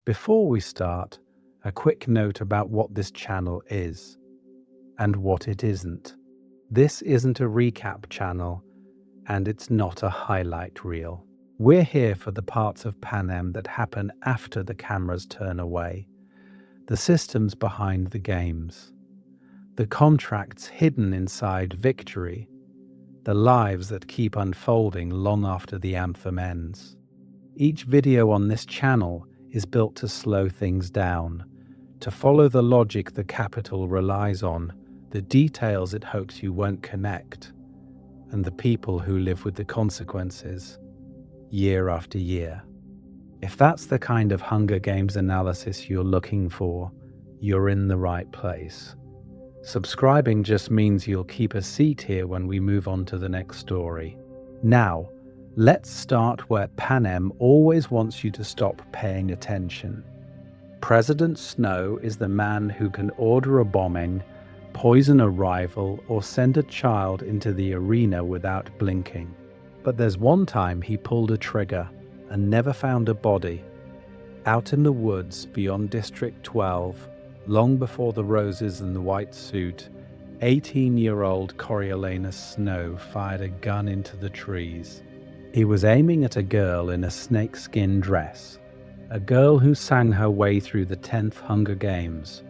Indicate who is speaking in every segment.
Speaker 1: Before we start, a quick note about what this channel is and what it isn't. This isn't a recap channel, and it's not a highlight reel. We're here for the parts of Panem that happen after the cameras turn away, the systems behind the games, the contracts hidden inside victory, the lives that keep unfolding long after the anthem ends. Each video on this channel is built to slow things down, to follow the logic the capital relies on, the details it hopes you won't connect, and the people who live with the consequences, year after year. If that's the kind of Hunger Games analysis you're looking for, you're in the right place. Subscribing just means you'll keep a seat here when we move on to the next story. Now, let's start where Panem always wants you to stop paying attention. President Snow is the man who can order a bombing, poison a rival, or send a child into the arena without blinking. But there's one time he pulled a trigger and never found a body. Out in the woods beyond District 12, long before the roses and the white suit, 18-year-old Coriolanus Snow fired a gun into the trees. He was aiming at a girl in a snakeskin dress, a girl who sang her way through the 10th Hunger Games,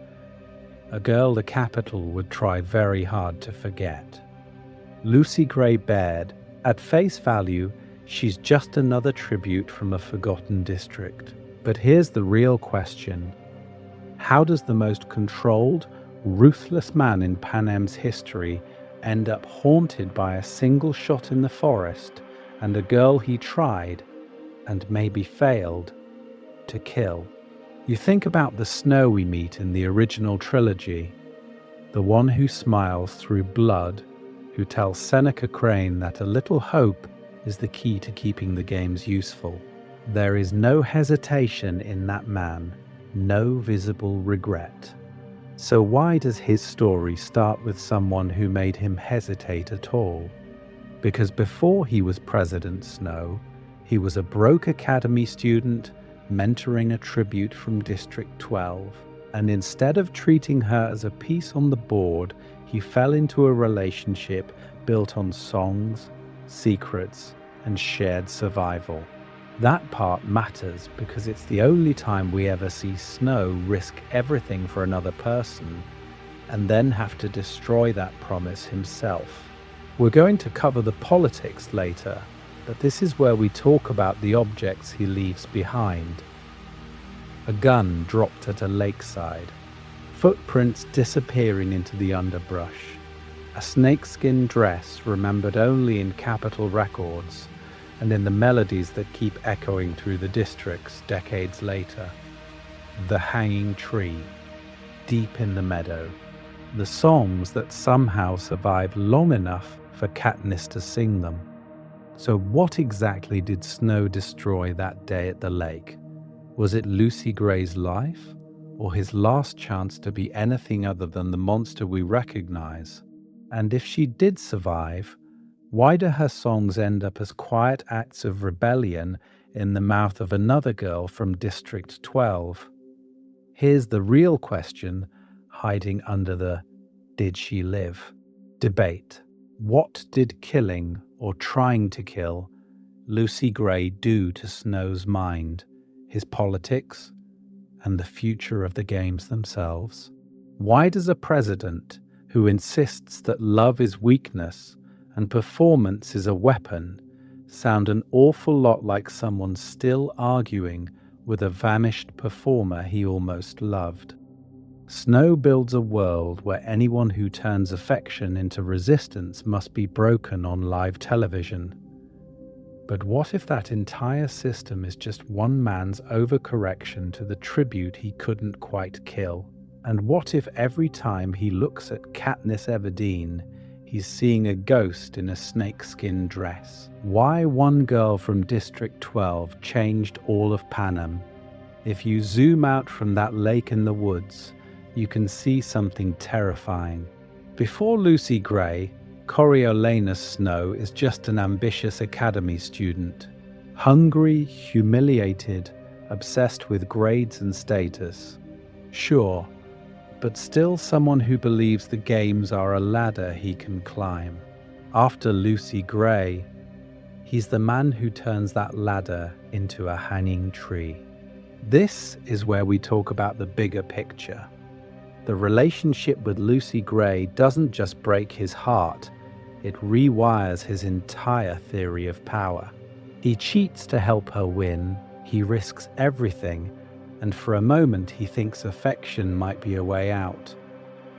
Speaker 1: a girl the capital would try very hard to forget. Lucy Gray Baird, at face value, she's just another tribute from a forgotten district. But here's the real question. How does the most controlled, ruthless man in Panem's history end up haunted by a single shot in the forest and a girl he tried, and maybe failed, to kill? You think about the Snow we meet in the original trilogy, the one who smiles through blood, who tells Seneca Crane that a little hope is the key to keeping the games useful. There is no hesitation in that man, no visible regret. So why does his story start with someone who made him hesitate at all? Because before he was President Snow, he was a broke academy student mentoring a tribute from District 12, and instead of treating her as a piece on the board, he fell into a relationship built on songs, secrets, and shared survival. That part matters because it's the only time we ever see Snow risk everything for another person and then have to destroy that promise himself. We're going to cover the politics later, but this is where we talk about the objects he leaves behind. A gun dropped at a lakeside, footprints disappearing into the underbrush, a snakeskin dress remembered only in capital records and in the melodies that keep echoing through the districts decades later. The hanging tree, deep in the meadow, the songs that somehow survive long enough for Katniss to sing them. So what exactly did Snow destroy that day at the lake? Was it Lucy Gray's life, or his last chance to be anything other than the monster we recognize? And if she did survive, why do her songs end up as quiet acts of rebellion in the mouth of another girl from District 12? Here's the real question hiding under the "did she live?" debate. What did killing, or trying to kill, Lucy Gray do to Snow's mind, his politics, and the future of the games themselves? Why does a president who insists that love is weakness and performance is a weapon sound an awful lot like someone still arguing with a vanished performer he almost loved? Snow builds a world where anyone who turns affection into resistance must be broken on live television. But what if that entire system is just one man's overcorrection to the tribute he couldn't quite kill? And what if every time he looks at Katniss Everdeen, he's seeing a ghost in a snakeskin dress? Why one girl from District 12 changed all of Panem? If you zoom out from that lake in the woods, you can see something terrifying. Before Lucy Gray, Coriolanus Snow is just an ambitious academy student, hungry, humiliated, obsessed with grades and status. Sure, but still someone who believes the games are a ladder he can climb. After Lucy Gray, he's the man who turns that ladder into a hanging tree. This is where we talk about the bigger picture. The relationship with Lucy Gray doesn't just break his heart, it rewires his entire theory of power. He cheats to help her win, he risks everything, and for a moment he thinks affection might be a way out.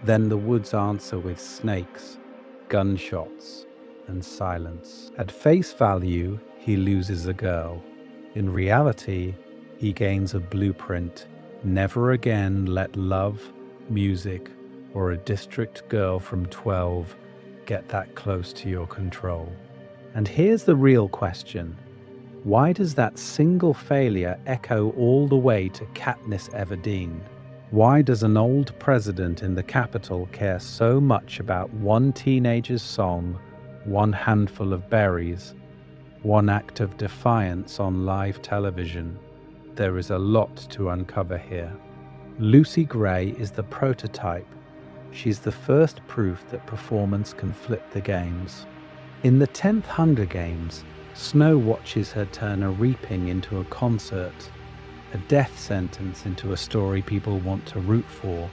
Speaker 1: Then the woods answer with snakes, gunshots, and silence. At face value, he loses a girl. In reality, he gains a blueprint. Never again let love, music, or a district girl from 12 get that close to your control. And here's the real question. Why does that single failure echo all the way to Katniss Everdeen? Why does an old president in the Capitol care so much about one teenager's song, one handful of berries, one act of defiance on live television? There is a lot to uncover here. Lucy Gray is the prototype. She's the first proof that performance can flip the games. In the 10th Hunger Games, Snow watches her turn a reaping into a concert, a death sentence into a story people want to root for.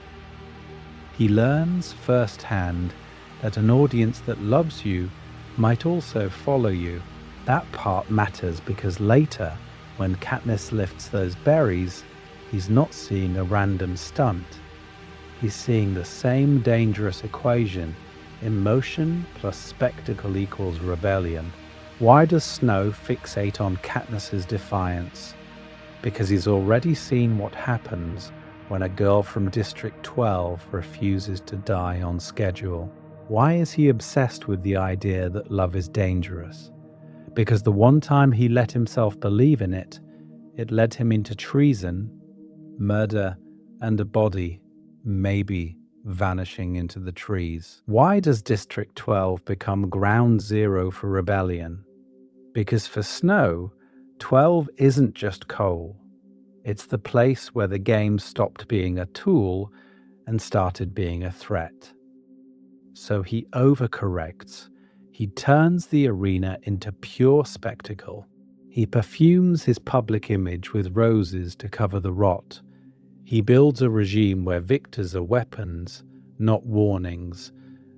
Speaker 1: He learns firsthand that an audience that loves you might also follow you. That part matters because later, when Katniss lifts those berries, he's not seeing a random stunt. He's seeing the same dangerous equation: emotion plus spectacle equals rebellion. Why does Snow fixate on Katniss's defiance? Because he's already seen what happens when a girl from District 12 refuses to die on schedule. Why is he obsessed with the idea that love is dangerous? Because the one time he let himself believe in it, it led him into treason, murder, and a body, maybe vanishing into the trees. Why does District 12 become ground zero for rebellion? Because for Snow, 12 isn't just coal. It's the place where the game stopped being a tool and started being a threat. So he overcorrects. He turns the arena into pure spectacle. He perfumes his public image with roses to cover the rot. He builds a regime where victors are weapons, not warnings,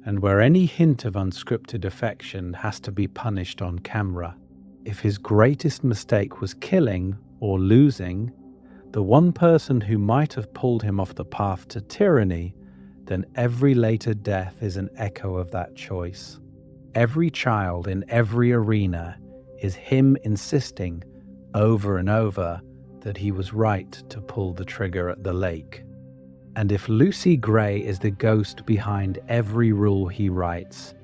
Speaker 1: and where any hint of unscripted affection has to be punished on camera. If his greatest mistake was killing or losing, the one person who might have pulled him off the path to tyranny, then every later death is an echo of that choice. Every child in every arena is him insisting over and over that he was right to pull the trigger at the lake. And if Lucy Gray is the ghost behind every rule he writes,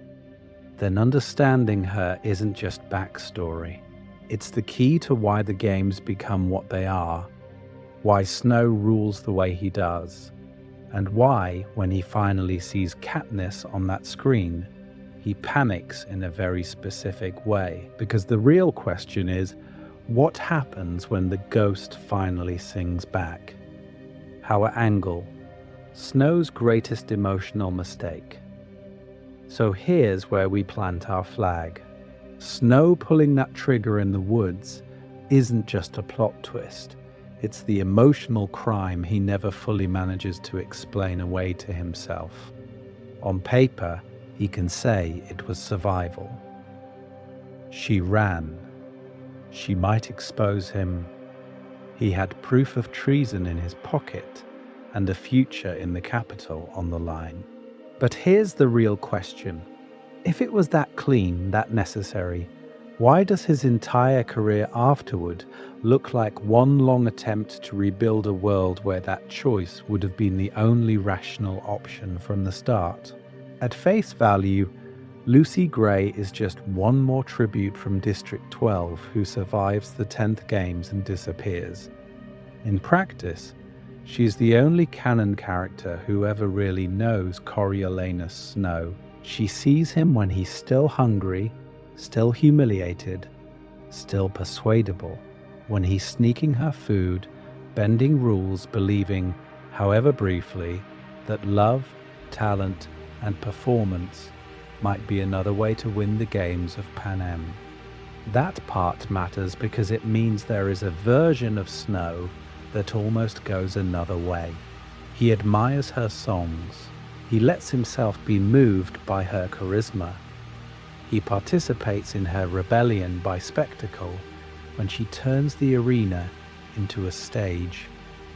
Speaker 1: then understanding her isn't just backstory. It's the key to why the games become what they are, why Snow rules the way he does, and why, when he finally sees Katniss on that screen, he panics in a very specific way. Because the real question is, what happens when the ghost finally sings back? Our angle, Snow's greatest emotional mistake. So here's where we plant our flag. Snow pulling that trigger in the woods isn't just a plot twist. It's the emotional crime he never fully manages to explain away to himself. On paper, he can say it was survival. She ran. She might expose him. He had proof of treason in his pocket and a future in the Capitol on the line. But here's the real question. If it was that clean, that necessary, why does his entire career afterward look like one long attempt to rebuild a world where that choice would have been the only rational option from the start? At face value, Lucy Gray is just one more tribute from District 12 who survives the 10th Games and disappears. In practice, she's the only canon character who ever really knows Coriolanus Snow. She sees him when he's still hungry, still humiliated, still persuadable. when he's sneaking her food, bending rules, believing, however briefly, that love, talent, and performance might be another way to win the games of Panem. That part matters because it means there is a version of Snow that almost goes another way. He admires her songs. He lets himself be moved by her charisma. He participates in her rebellion by spectacle when she turns the arena into a stage.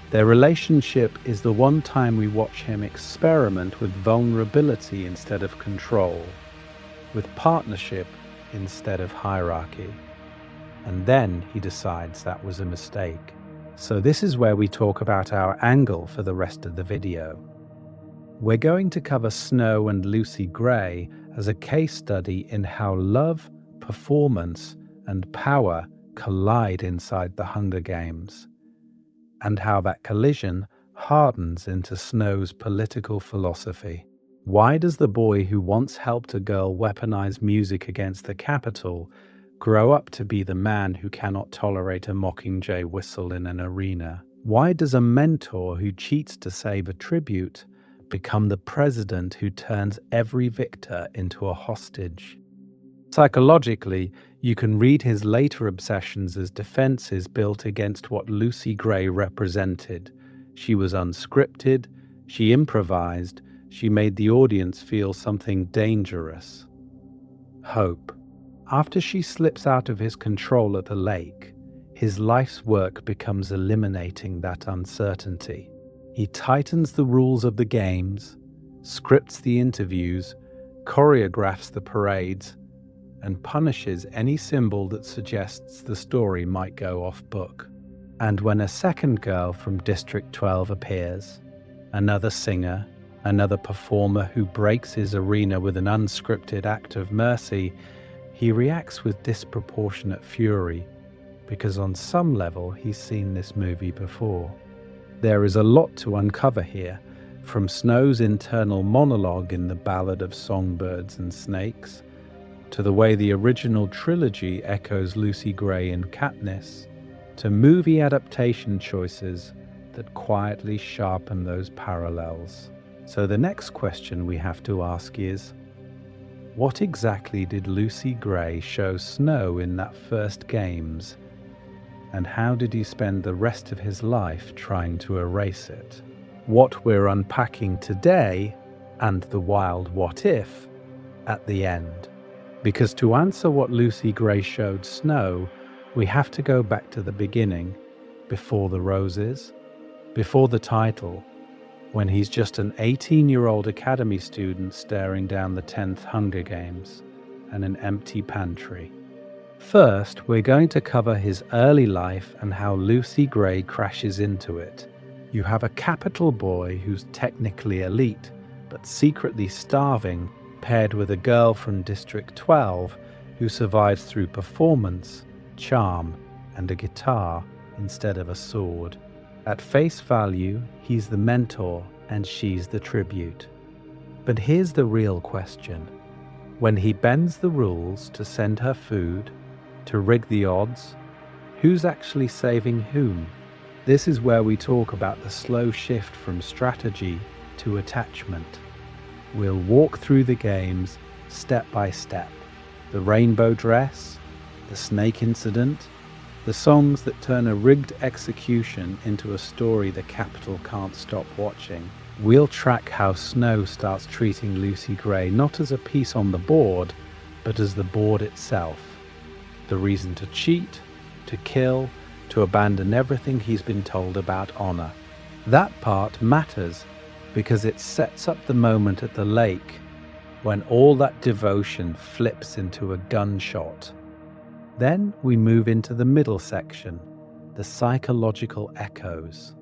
Speaker 1: Their relationship is the one time we watch him experiment with vulnerability instead of control, with partnership instead of hierarchy. And then he decides that was a mistake. So this is where we talk about our angle for the rest of the video. We're going to cover Snow and Lucy Gray as a case study in how love, performance, and power collide inside the Hunger Games, and how that collision hardens into Snow's political philosophy. Why does the boy who once helped a girl weaponize music against the Capitol grow up to be the man who cannot tolerate a mockingjay whistle in an arena? Why does a mentor who cheats to save a tribute become the president who turns every victor into a hostage? Psychologically, you can read his later obsessions as defenses built against what Lucy Gray represented. She was unscripted, she improvised, she made the audience feel something dangerous. Hope. After she slips out of his control at the lake, his life's work becomes eliminating that uncertainty. He tightens the rules of the games, scripts the interviews, choreographs the parades, and punishes any symbol that suggests the story might go off book. And when a second girl from District 12 appears, another singer, another performer who breaks his arena with an unscripted act of mercy, he reacts with disproportionate fury, because on some level he's seen this movie before. There is a lot to uncover here, from Snow's internal monologue in The Ballad of Songbirds and Snakes, to the way the original trilogy echoes Lucy Gray in Katniss, to movie adaptation choices that quietly sharpen those parallels. So the next question we have to ask is, what exactly did Lucy Gray show Snow in that first games, and how did he spend the rest of his life trying to erase it? What we're unpacking today, and the wild what if, at the end. Because to answer what Lucy Gray showed Snow, we have to go back to the beginning, before the roses, before the title, when he's just an 18-year-old academy student staring down the 10th Hunger Games and an empty pantry. First, we're going to cover his early life and how Lucy Gray crashes into it. You have a capital boy who's technically elite, but secretly starving, paired with a girl from District 12 who survives through performance, charm, and a guitar instead of a sword. At face value, he's the mentor and she's the tribute. But here's the real question. When he bends the rules to send her food, to rig the odds, who's actually saving whom? This is where we talk about the slow shift from strategy to attachment. We'll walk through the games step by step. The rainbow dress, the snake incident, the songs that turn a rigged execution into a story the Capitol can't stop watching. We'll track how Snow starts treating Lucy Gray not as a piece on the board, but as the board itself. The reason to cheat, to kill, to abandon everything he's been told about honor. That part matters because it sets up the moment at the lake when all that devotion flips into a gunshot. Then we move into the middle section, the psychological echoes.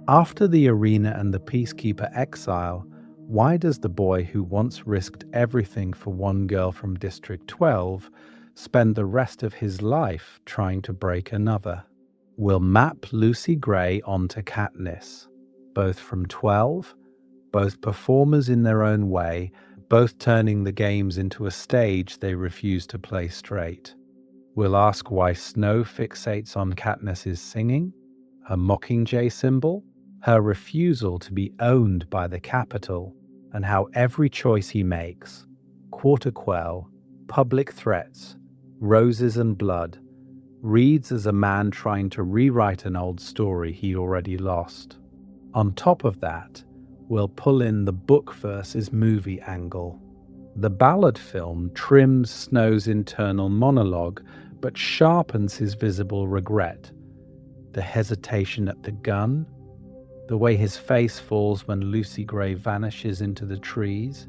Speaker 1: After the arena and the peacekeeper exile, why does the boy who once risked everything for one girl from District 12 spend the rest of his life trying to break another? We'll map Lucy Gray onto Katniss, both from 12, both performers in their own way, both turning the games into a stage they refuse to play straight. We'll ask why Snow fixates on Katniss's singing, her mockingjay symbol, her refusal to be owned by the capital, and how every choice he makes, quarter quell, public threats, roses and blood, reads as a man trying to rewrite an old story he already lost. On top of that, we'll pull in the book versus movie angle. The ballad film trims Snow's internal monologue but sharpens his visible regret. The hesitation at the gun, the way his face falls when Lucy Gray vanishes into the trees,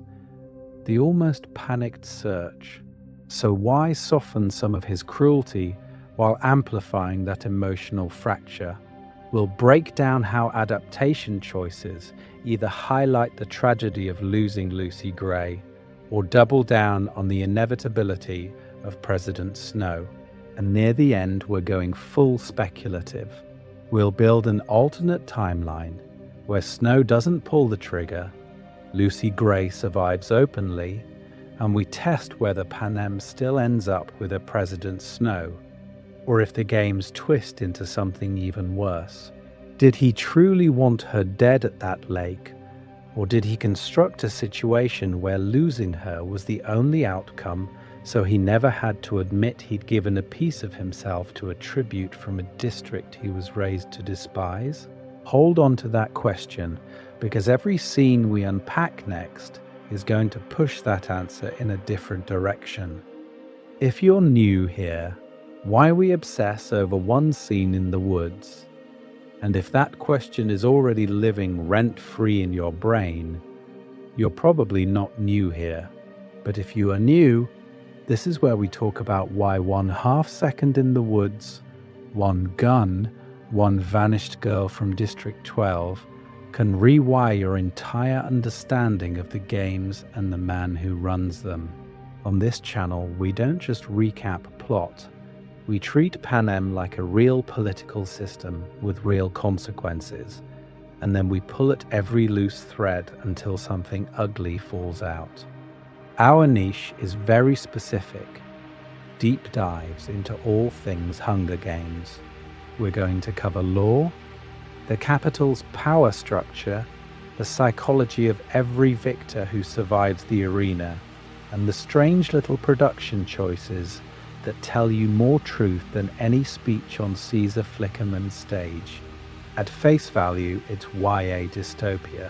Speaker 1: the almost panicked search. So why soften some of his cruelty while amplifying that emotional fracture? We'll break down how adaptation choices either highlight the tragedy of losing Lucy Gray or double down on the inevitability of President Snow. And near the end, we're going full speculative. We'll build an alternate timeline where Snow doesn't pull the trigger, Lucy Gray survives openly, and we test whether Panem still ends up with a President Snow, or if the games twist into something even worse. Did he truly want her dead at that lake, or did he construct a situation where losing her was the only outcome, so he never had to admit he'd given a piece of himself to a tribute from a district he was raised to despise? Hold on to that question, because every scene we unpack next is going to push that answer in a different direction. If you're new here, why we obsess over one scene in the woods? And if that question is already living rent-free in your brain, you're probably not new here. But if you are new, this is where we talk about why 1/2 second in the woods, one gun, one vanished girl from District 12 can rewire your entire understanding of the games and the man who runs them. On this channel, we don't just recap plot. We treat Panem like a real political system with real consequences, and then we pull at every loose thread until something ugly falls out. Our niche is very specific, deep dives into all things Hunger Games. We're going to cover lore, the Capitol's power structure, the psychology of every victor who survives the arena, and the strange little production choices that tell you more truth than any speech on Caesar Flickerman's stage. At face value, it's YA dystopia.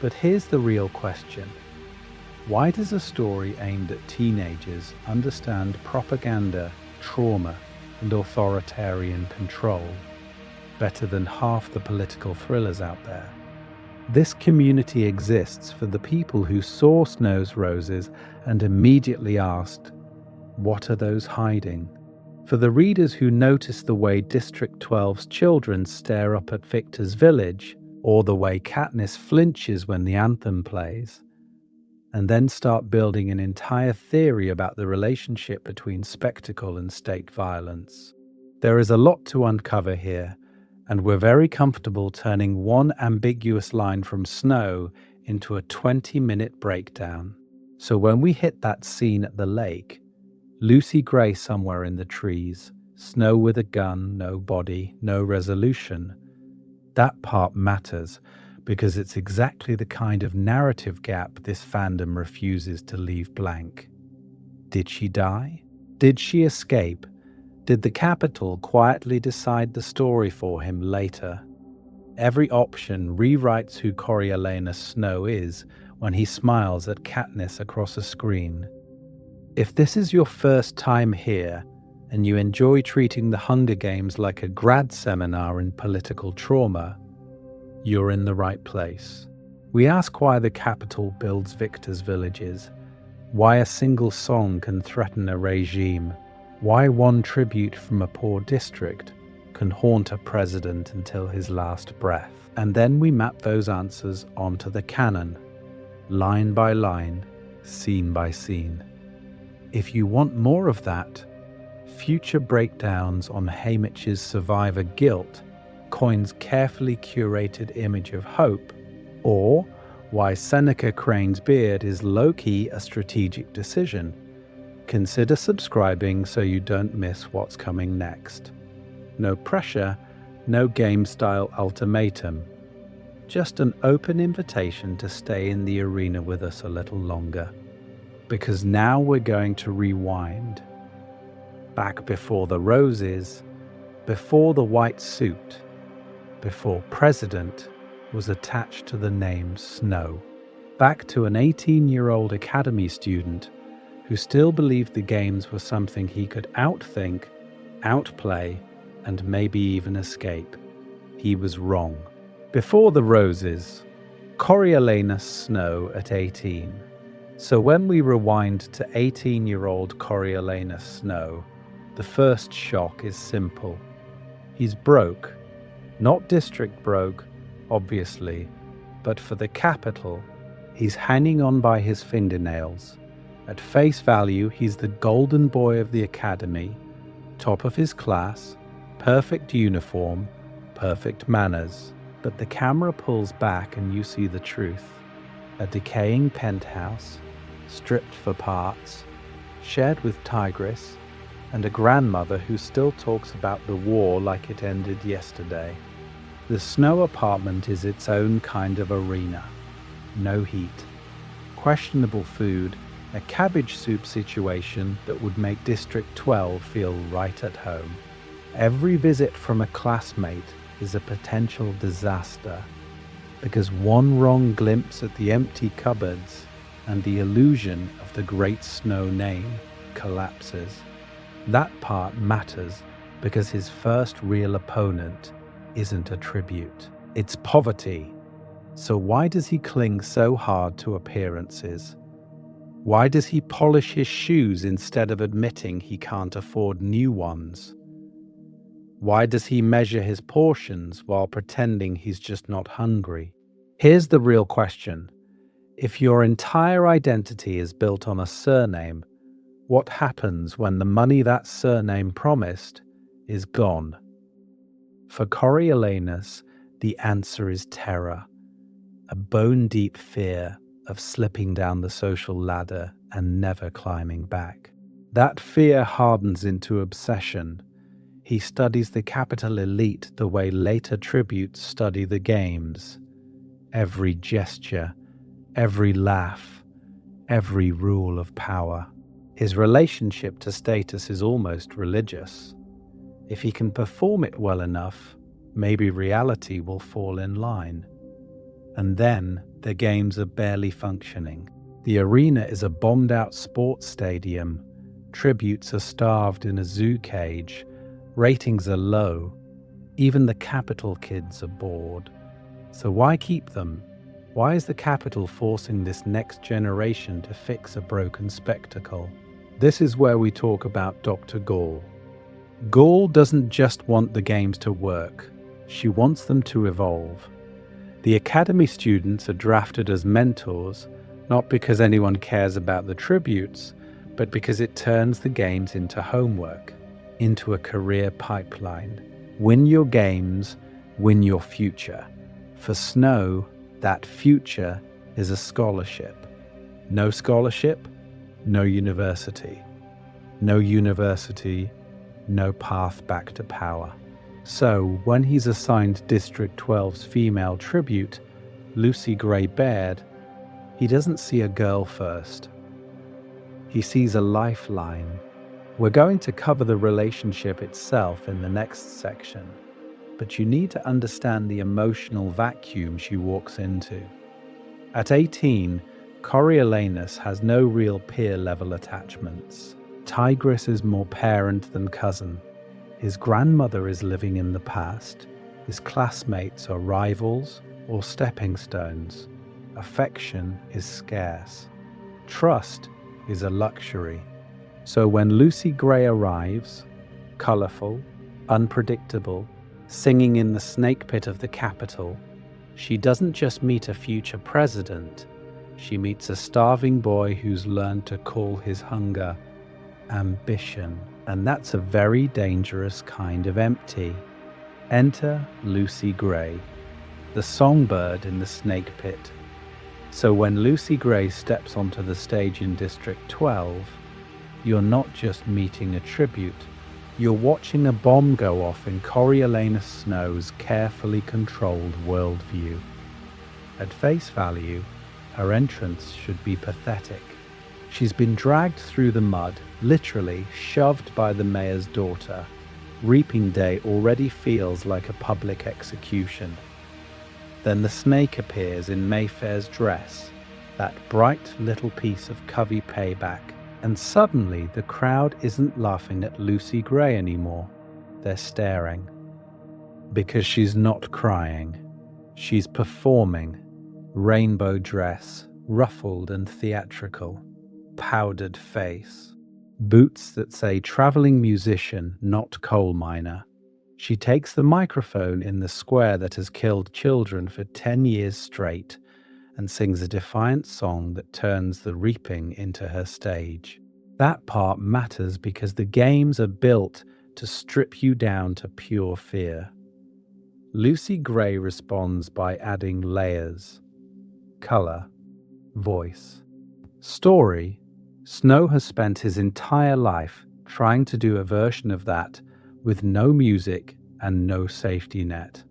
Speaker 1: But here's the real question. Why does a story aimed at teenagers understand propaganda, trauma, and authoritarian control better than half the political thrillers out there? This community exists for the people who saw Snow's roses and immediately asked, "What are those hiding?" For the readers who notice the way District 12's children stare up at Victor's village, or the way Katniss flinches when the anthem plays, and then start building an entire theory about the relationship between spectacle and state violence. There is a lot to uncover here, and we're very comfortable turning one ambiguous line from Snow into a 20-minute breakdown. So when we hit that scene at the lake, Lucy Gray somewhere in the trees, Snow with a gun, no body, no resolution, that part matters because it's exactly the kind of narrative gap this fandom refuses to leave blank. Did she die? Did she escape? Did the Capitol quietly decide the story for him later? Every option rewrites who Coriolanus Snow is when he smiles at Katniss across a screen. If this is your first time here, and you enjoy treating the Hunger Games like a grad seminar in political trauma, you're in the right place. We ask why the Capitol builds victors' villages, why a single song can threaten a regime, why one tribute from a poor district can haunt a president until his last breath. And then we map those answers onto the canon, line by line, scene by scene. If you want more of that, future breakdowns on Haymitch's survivor guilt, Coin's carefully curated image of hope, or why Seneca Crane's beard is low-key a strategic decision, Consider subscribing so you don't miss what's coming next. No pressure, no game-style ultimatum. Just an open invitation to stay in the arena with us a little longer. Because now we're going to rewind. Back before the roses, before the white suit, before President was attached to the name Snow. Back to an 18-year-old academy student who still believed the games were something he could outthink, outplay, and maybe even escape. He was wrong. Before the roses, Coriolanus Snow at 18. So when we rewind to 18-year-old Coriolanus Snow, the first shock is simple. He's broke. Not district broke, obviously, but for the capital, he's hanging on by his fingernails. At face value, he's the golden boy of the academy, top of his class, perfect uniform, perfect manners. But the camera pulls back and you see the truth. A decaying penthouse, stripped for parts, shared with Tigris, and a grandmother who still talks about the war like it ended yesterday. The Snow apartment is its own kind of arena. No heat, questionable food, a cabbage soup situation that would make District 12 feel right at home. Every visit from a classmate is a potential disaster, because one wrong glimpse at the empty cupboards and the illusion of the Great Snow name collapses. That part matters because his first real opponent isn't a tribute, it's poverty. So why does he cling so hard to appearances? Why does he polish his shoes instead of admitting he can't afford new ones? Why does he measure his portions while pretending he's just not hungry? Here's the real question. If your entire identity is built on a surname, what happens when the money that surname promised is gone? For Coriolanus, the answer is terror, a bone-deep fear of slipping down the social ladder and never climbing back. That fear hardens into obsession. He studies the capital elite the way later tributes study the games. Every gesture, every laugh, every rule of power. His relationship to status is almost religious. If he can perform it well enough, maybe reality will fall in line. And then the games are barely functioning. The arena is a bombed-out sports stadium. Tributes are starved in a zoo cage. Ratings are low. Even the capital kids are bored. So why keep them? Why is the capital forcing this next generation to fix a broken spectacle? This is where we talk about Dr. Gall. Gall doesn't just want the games to work. She wants them to evolve. The academy students are drafted as mentors, not because anyone cares about the tributes, but because it turns the games into homework, into a career pipeline. Win your games, win your future. For Snow, that future is a scholarship. No scholarship, no university. No university, no path back to power. So, when he's assigned District 12's female tribute, Lucy Gray Baird, he doesn't see a girl first. He sees a lifeline. We're going to cover the relationship itself in the next section, but you need to understand the emotional vacuum she walks into. At 18, Coriolanus has no real peer-level attachments. Tigris is more parent than cousin. His grandmother is living in the past. His classmates are rivals or stepping stones. Affection is scarce. Trust is a luxury. So when Lucy Gray arrives, colorful, unpredictable, singing in the snake pit of the capital, she doesn't just meet a future president. She meets a starving boy who's learned to call his hunger ambition, and that's a very dangerous kind of empty. Enter Lucy Gray, the songbird in the snake pit. So when Lucy Gray steps onto the stage in District 12, you're not just meeting a tribute, you're watching a bomb go off in Coriolanus Snow's carefully controlled worldview. At face value, her entrance should be pathetic. She's been dragged through the mud, literally shoved by the mayor's daughter. Reaping Day already feels like a public execution. Then the snake appears in Mayfair's dress, that bright little piece of Covey payback, and suddenly the crowd isn't laughing at Lucy Gray anymore. They're staring. Because she's not crying. She's performing. Rainbow dress, ruffled and theatrical. Powdered face. Boots that say traveling musician, not coal miner. She takes the microphone in the square that has killed children for 10 years straight and sings a defiant song that turns the reaping into her stage. That part matters because the games are built to strip you down to pure fear. Lucy Gray responds by adding layers, color, voice. Story. Snow has spent his entire life trying to do a version of that with no music and no safety net.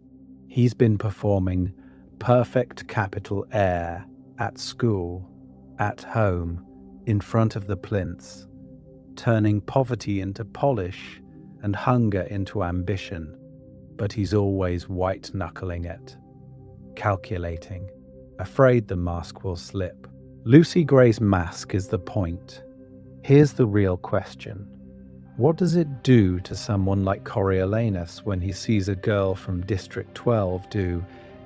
Speaker 1: He's been performing perfect capital air at school, at home, in front of the plinths, turning poverty into polish and hunger into ambition. But he's always white-knuckling it, calculating, afraid the mask will slip. Lucy Gray's mask is the point. Here's the real question. What does it do to someone like Coriolanus when he sees a girl from District 12 do,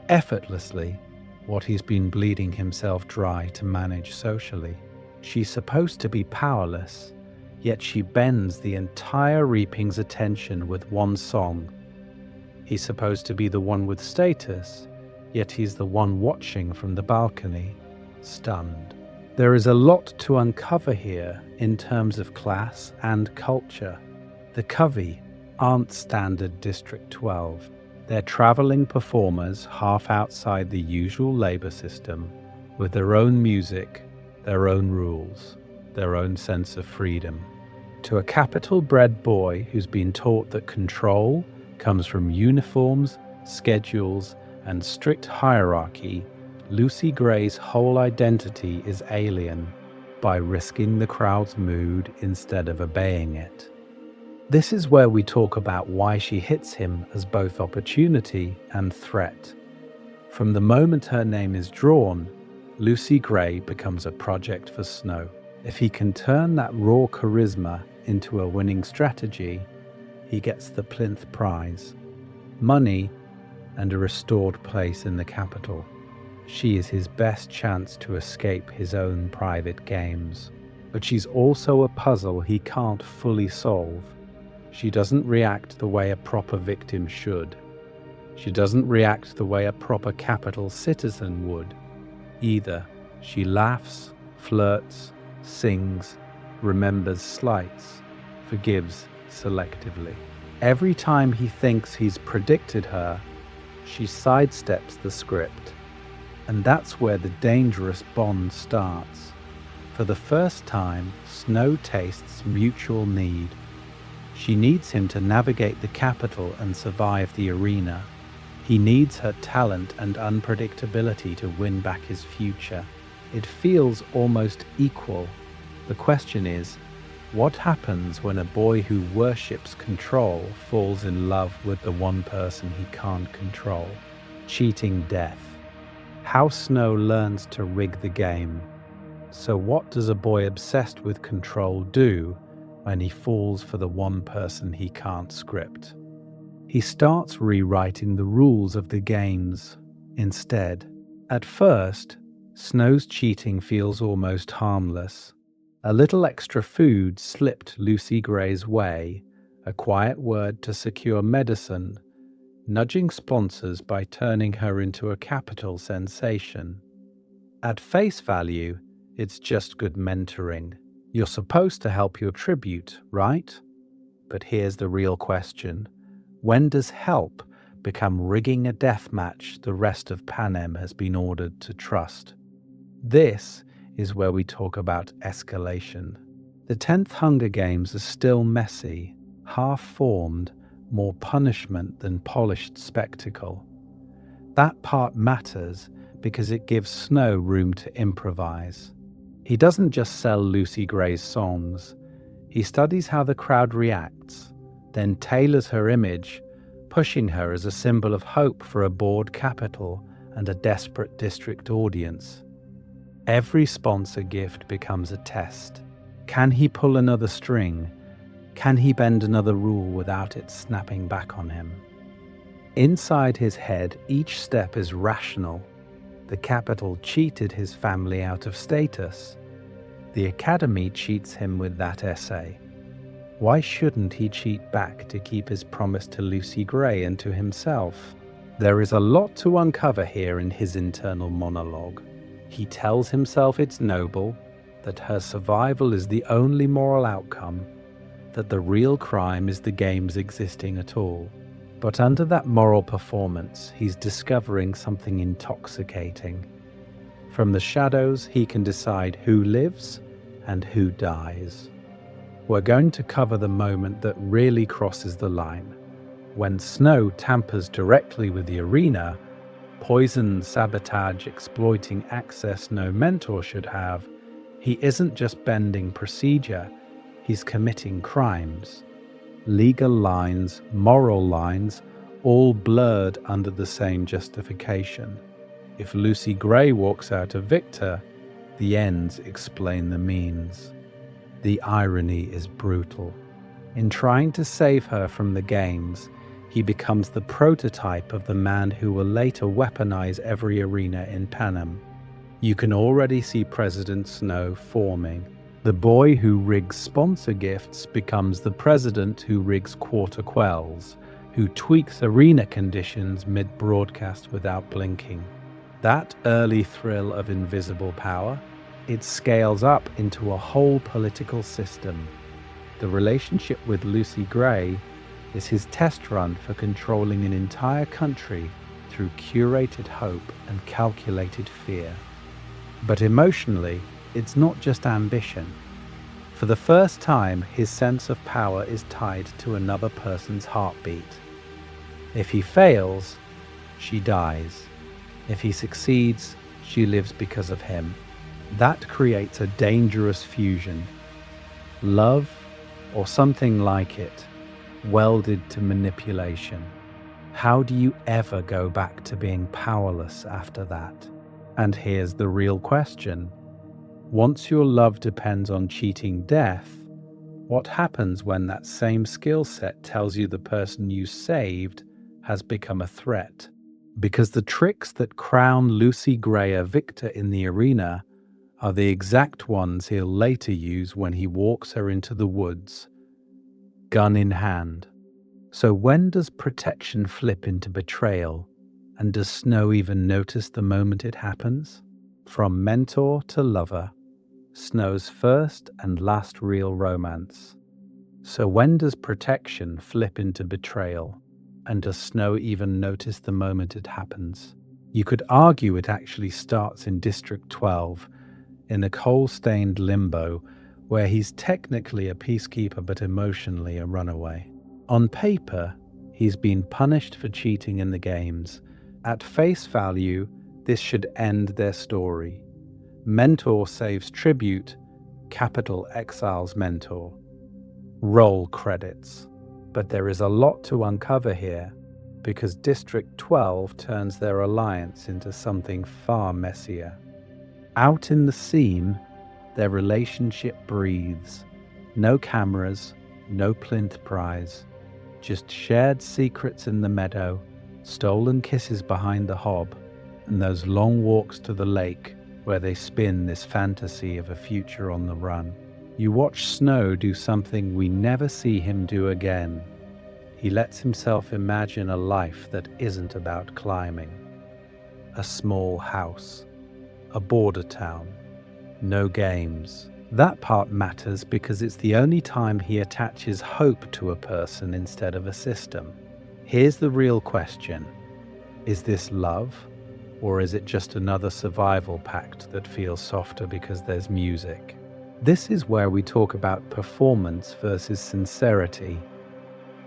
Speaker 1: effortlessly, what he's been bleeding himself dry to manage socially? She's supposed to be powerless, yet she bends the entire reaping's attention with one song. He's supposed to be the one with status, yet he's the one watching from the balcony, stunned. There is a lot to uncover here in terms of class and culture. The Covey aren't standard District 12. They're traveling performers half outside the usual labor system, with their own music, their own rules, their own sense of freedom. To a capital-bred boy who's been taught that control comes from uniforms, schedules, and strict hierarchy, Lucy Gray's whole identity is alien by risking the crowd's mood instead of obeying it. This is where we talk about why she hits him as both opportunity and threat. From the moment her name is drawn, Lucy Gray becomes a project for Snow. If he can turn that raw charisma into a winning strategy, he gets the plinth prize, money, and a restored place in the capital. She is his best chance to escape his own private games. But she's also a puzzle he can't fully solve. She doesn't react the way a proper victim should. She doesn't react the way a proper capital citizen would, either. She laughs, flirts, sings, remembers slights, forgives selectively. Every time he thinks he's predicted her, she sidesteps the script. And that's where the dangerous bond starts. For the first time, Snow tastes mutual need. She needs him to navigate the capital and survive the arena. He needs her talent and unpredictability to win back his future. It feels almost equal. The question is, what happens when a boy who worships control falls in love with the one person he can't control? Cheating death. How Snow learns to rig the game. So what does a boy obsessed with control do when he falls for the one person he can't script? He starts rewriting the rules of the games instead. At first, Snow's cheating feels almost harmless. A little extra food slipped Lucy Gray's way, a quiet word to secure medicine, nudging sponsors by turning her into a capital sensation. At face value, it's just good mentoring. You're supposed to help your tribute, right? But here's the real question. When does help become rigging a death match the rest of Panem has been ordered to trust? This is where we talk about escalation. The 10th Hunger Games are still messy, half-formed, more punishment than polished spectacle. That part matters because it gives Snow room to improvise. He doesn't just sell Lucy Gray's songs. He studies how the crowd reacts, then tailors her image, pushing her as a symbol of hope for a bored capital and a desperate district audience. Every sponsor gift becomes a test. Can he pull another string? Can he bend another rule without it snapping back on him? Inside his head, each step is rational. The capital cheated his family out of status. The academy cheats him with that essay. Why shouldn't he cheat back to keep his promise to Lucy Gray and to himself? There is a lot to uncover here in his internal monologue. He tells himself it's noble, that her survival is the only moral outcome, that the real crime is the game's existing at all. But under that moral performance, he's discovering something intoxicating. From the shadows, he can decide who lives and who dies. We're going to cover the moment that really crosses the line. When Snow tampers directly with the arena, poison, sabotage, exploiting access no mentor should have, he isn't just bending procedure, he's committing crimes. Legal lines, moral lines, all blurred under the same justification. If Lucy Gray walks out a victor, the ends explain the means. The irony is brutal. In trying to save her from the games, he becomes the prototype of the man who will later weaponize every arena in Panem. You can already see President Snow forming. The boy who rigs sponsor gifts becomes the president who rigs quarter quells, who tweaks arena conditions mid-broadcast without blinking. That early thrill of invisible power, it scales up into a whole political system. The relationship with Lucy Gray is his test run for controlling an entire country through curated hope and calculated fear. But emotionally, it's not just ambition. For the first time, his sense of power is tied to another person's heartbeat. If he fails, she dies. If he succeeds, she lives because of him. That creates a dangerous fusion. Love, or something like it, welded to manipulation. How do you ever go back to being powerless after that? And here's the real question. Once your love depends on cheating death, what happens when that same skill set tells you the person you saved has become a threat? Because the tricks that crown Lucy Gray a victor in the arena are the exact ones he'll later use when he walks her into the woods, gun in hand. So when does protection flip into betrayal? And does Snow even notice the moment it happens? From mentor to lover, Snow's first and last real romance. So when does protection flip into betrayal? And does Snow even notice the moment it happens? You could argue it actually starts in District 12, in a coal-stained limbo, where he's technically a peacekeeper but emotionally a runaway. On paper, he's been punished for cheating in the games. At face value, this should end their story. Mentor saves tribute, capital exiles mentor. Roll credits. But there is a lot to uncover here, because District 12 turns their alliance into something far messier. Out in the seam, their relationship breathes. No cameras, no plinth prize, just shared secrets in the meadow, stolen kisses behind the hob, and those long walks to the lake where they spin this fantasy of a future on the run. You watch Snow do something we never see him do again. He lets himself imagine a life that isn't about climbing. A small house. A border town. No games. That part matters because it's the only time he attaches hope to a person instead of a system. Here's the real question. Is this love, or is it just another survival pact that feels softer because there's music? This is where we talk about performance versus sincerity.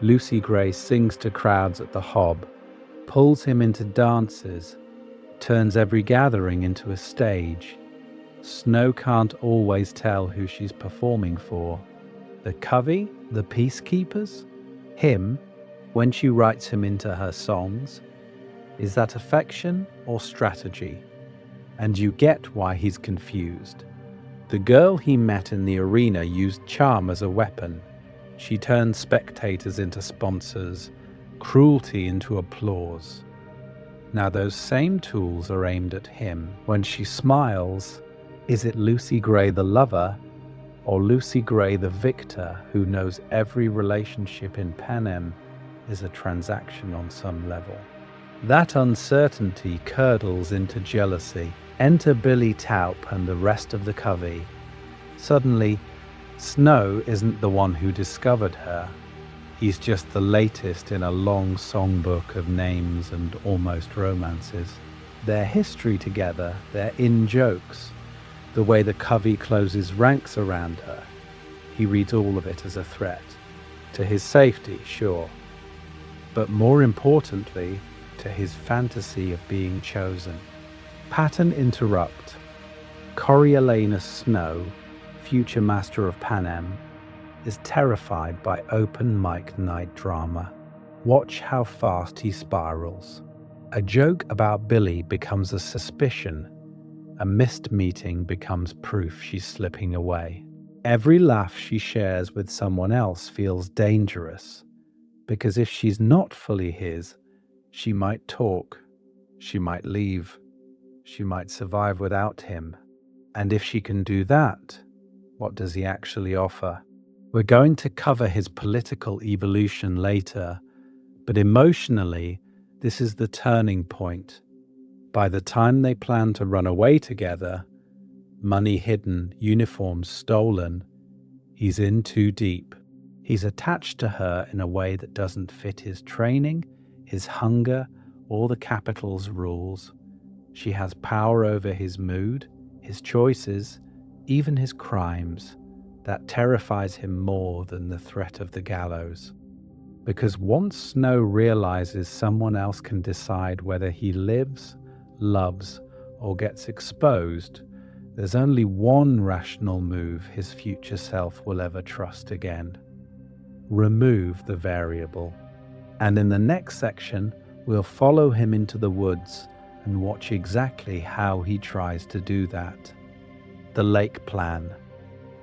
Speaker 1: Lucy Gray sings to crowds at the Hob, pulls him into dances, turns every gathering into a stage. Snow can't always tell who she's performing for. The covey, the peacekeepers, him, when she writes him into her songs. Is that affection or strategy? And you get why he's confused. The girl he met in the arena used charm as a weapon. She turned spectators into sponsors, cruelty into applause. Now those same tools are aimed at him. When she smiles, is it Lucy Gray the lover, or Lucy Gray the victor who knows every relationship in Panem is a transaction on some level? That uncertainty curdles into jealousy. Enter Billy Taup and the rest of the covey. Suddenly, Snow isn't the one who discovered her. He's just the latest in a long songbook of names and almost romances. Their history together, their in-jokes, the way the covey closes ranks around her. He reads all of it as a threat. To his safety, sure. But more importantly, to his fantasy of being chosen. Pattern interrupt. Coriolanus Snow, future master of Panem, is terrified by open mic night drama. Watch how fast he spirals. A joke about Billy becomes a suspicion. A missed meeting becomes proof she's slipping away. Every laugh she shares with someone else feels dangerous, because if she's not fully his, she might talk, she might leave, she might survive without him. And if she can do that, what does he actually offer? We're going to cover his political evolution later, but emotionally, this is the turning point. By the time they plan to run away together, money hidden, uniforms stolen, he's in too deep. He's attached to her in a way that doesn't fit his training, his hunger, or the capital's rules. She has power over his mood, his choices, even his crimes. That terrifies him more than the threat of the gallows. Because once Snow realizes someone else can decide whether he lives, loves, or gets exposed, there's only one rational move his future self will ever trust again. Remove the variable. And in the next section, we'll follow him into the woods and watch exactly how he tries to do that. The lake plan.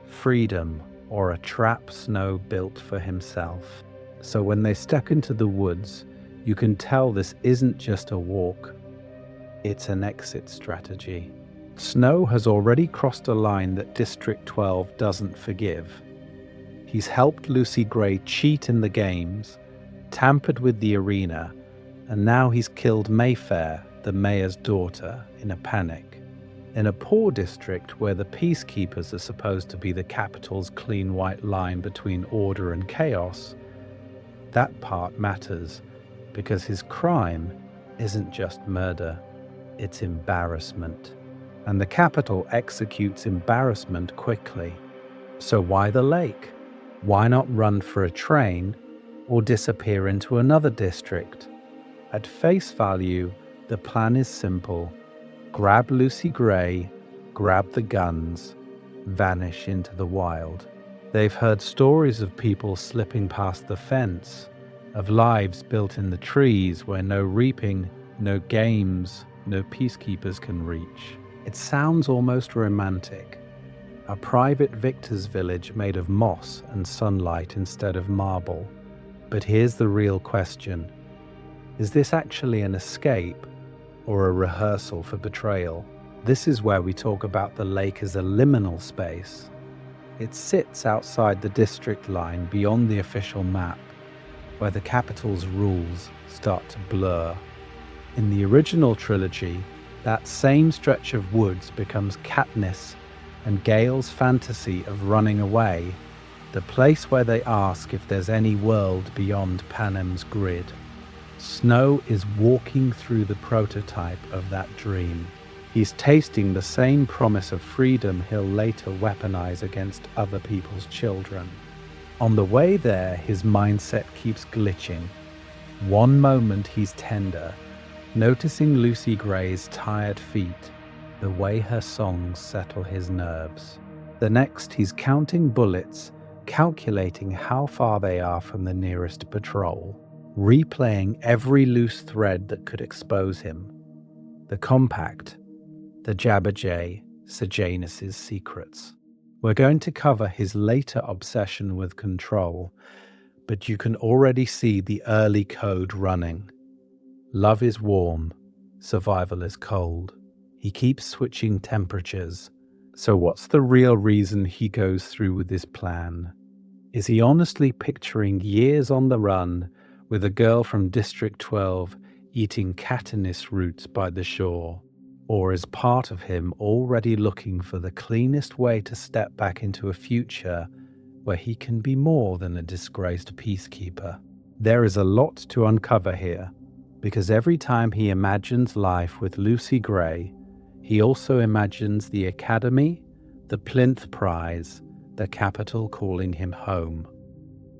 Speaker 1: Freedom, or a trap Snow built for himself. So when they step into the woods, you can tell this isn't just a walk. It's an exit strategy. Snow has already crossed a line that District 12 doesn't forgive. He's helped Lucy Gray cheat in the games, tampered with the arena, and now he's killed Mayfair, the mayor's daughter, in a panic. In a poor district where the peacekeepers are supposed to be the capital's clean white line between order and chaos, that part matters because his crime isn't just murder, it's embarrassment. And the capital executes embarrassment quickly. So why the lake? Why not run for a train or disappear into another district? At face value, the plan is simple. Grab Lucy Gray, grab the guns, vanish into the wild. They've heard stories of people slipping past the fence, of lives built in the trees where no reaping, no games, no peacekeepers can reach. It sounds almost romantic. A private victor's village made of moss and sunlight instead of marble. But here's the real question. Is this actually an escape or a rehearsal for betrayal? This is where we talk about the lake as a liminal space. It sits outside the district line beyond the official map, where the capital's rules start to blur. In the original trilogy, that same stretch of woods becomes Katniss and Gale's fantasy of running away, the place where they ask if there's any world beyond Panem's grid. Snow is walking through the prototype of that dream. He's tasting the same promise of freedom he'll later weaponize against other people's children. On the way there, his mindset keeps glitching. One moment he's tender, noticing Lucy Gray's tired feet, the way her songs settle his nerves. The next, he's counting bullets, calculating how far they are from the nearest patrol, replaying every loose thread that could expose him. The compact, the Jabberjay, Sejanus's secrets. We're going to cover his later obsession with control, but you can already see the early code running. Love is warm, survival is cold. He keeps switching temperatures. So what's the real reason he goes through with this plan? Is he honestly picturing years on the run with a girl from District 12 eating Catanus roots by the shore? Or is part of him already looking for the cleanest way to step back into a future where he can be more than a disgraced peacekeeper? There is a lot to uncover here, because every time he imagines life with Lucy Gray, he also imagines the Academy, the Plinth Prize, the Capitol calling him home.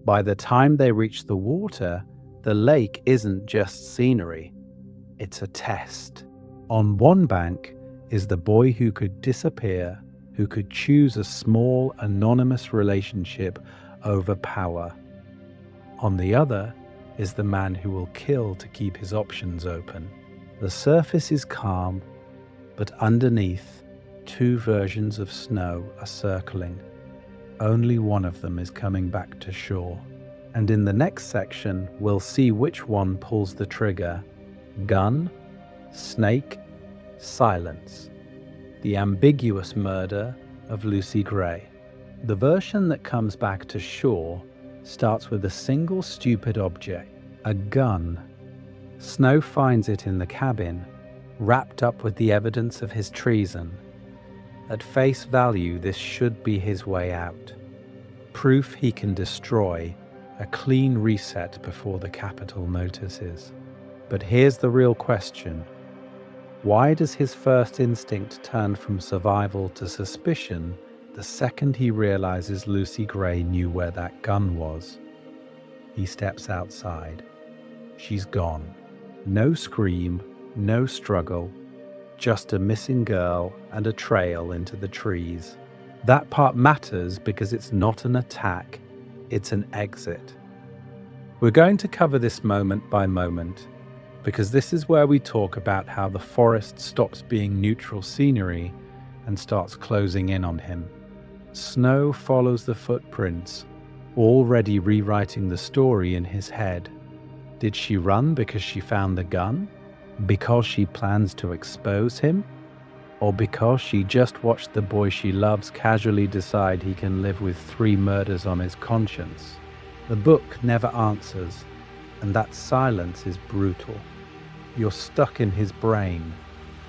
Speaker 1: By the time they reach the water, the lake isn't just scenery, it's a test. On one bank is the boy who could disappear, who could choose a small, anonymous relationship over power. On the other is the man who will kill to keep his options open. The surface is calm, but underneath, two versions of Snow are circling. Only one of them is coming back to shore. And in the next section, we'll see which one pulls the trigger. Gun, snake, silence. The ambiguous murder of Lucy Gray. The version that comes back to shore starts with a single stupid object, a gun. Snow finds it in the cabin, wrapped up with the evidence of his treason. At face value, this should be his way out. Proof he can destroy, a clean reset before the Capitol notices. But here's the real question. Why does his first instinct turn from survival to suspicion the second he realizes Lucy Gray knew where that gun was? He steps outside. She's gone. No scream, no struggle, just a missing girl and a trail into the trees. That part matters because it's not an attack, it's an exit. We're going to cover this moment by moment, because this is where we talk about how the forest stops being neutral scenery and starts closing in on him. Snow follows the footprints, already rewriting the story in his head. Did she run because she found the gun? Because she plans to expose him? Or because she just watched the boy she loves casually decide he can live with 3 murders on his conscience? The book never answers, and that silence is brutal. You're stuck in his brain,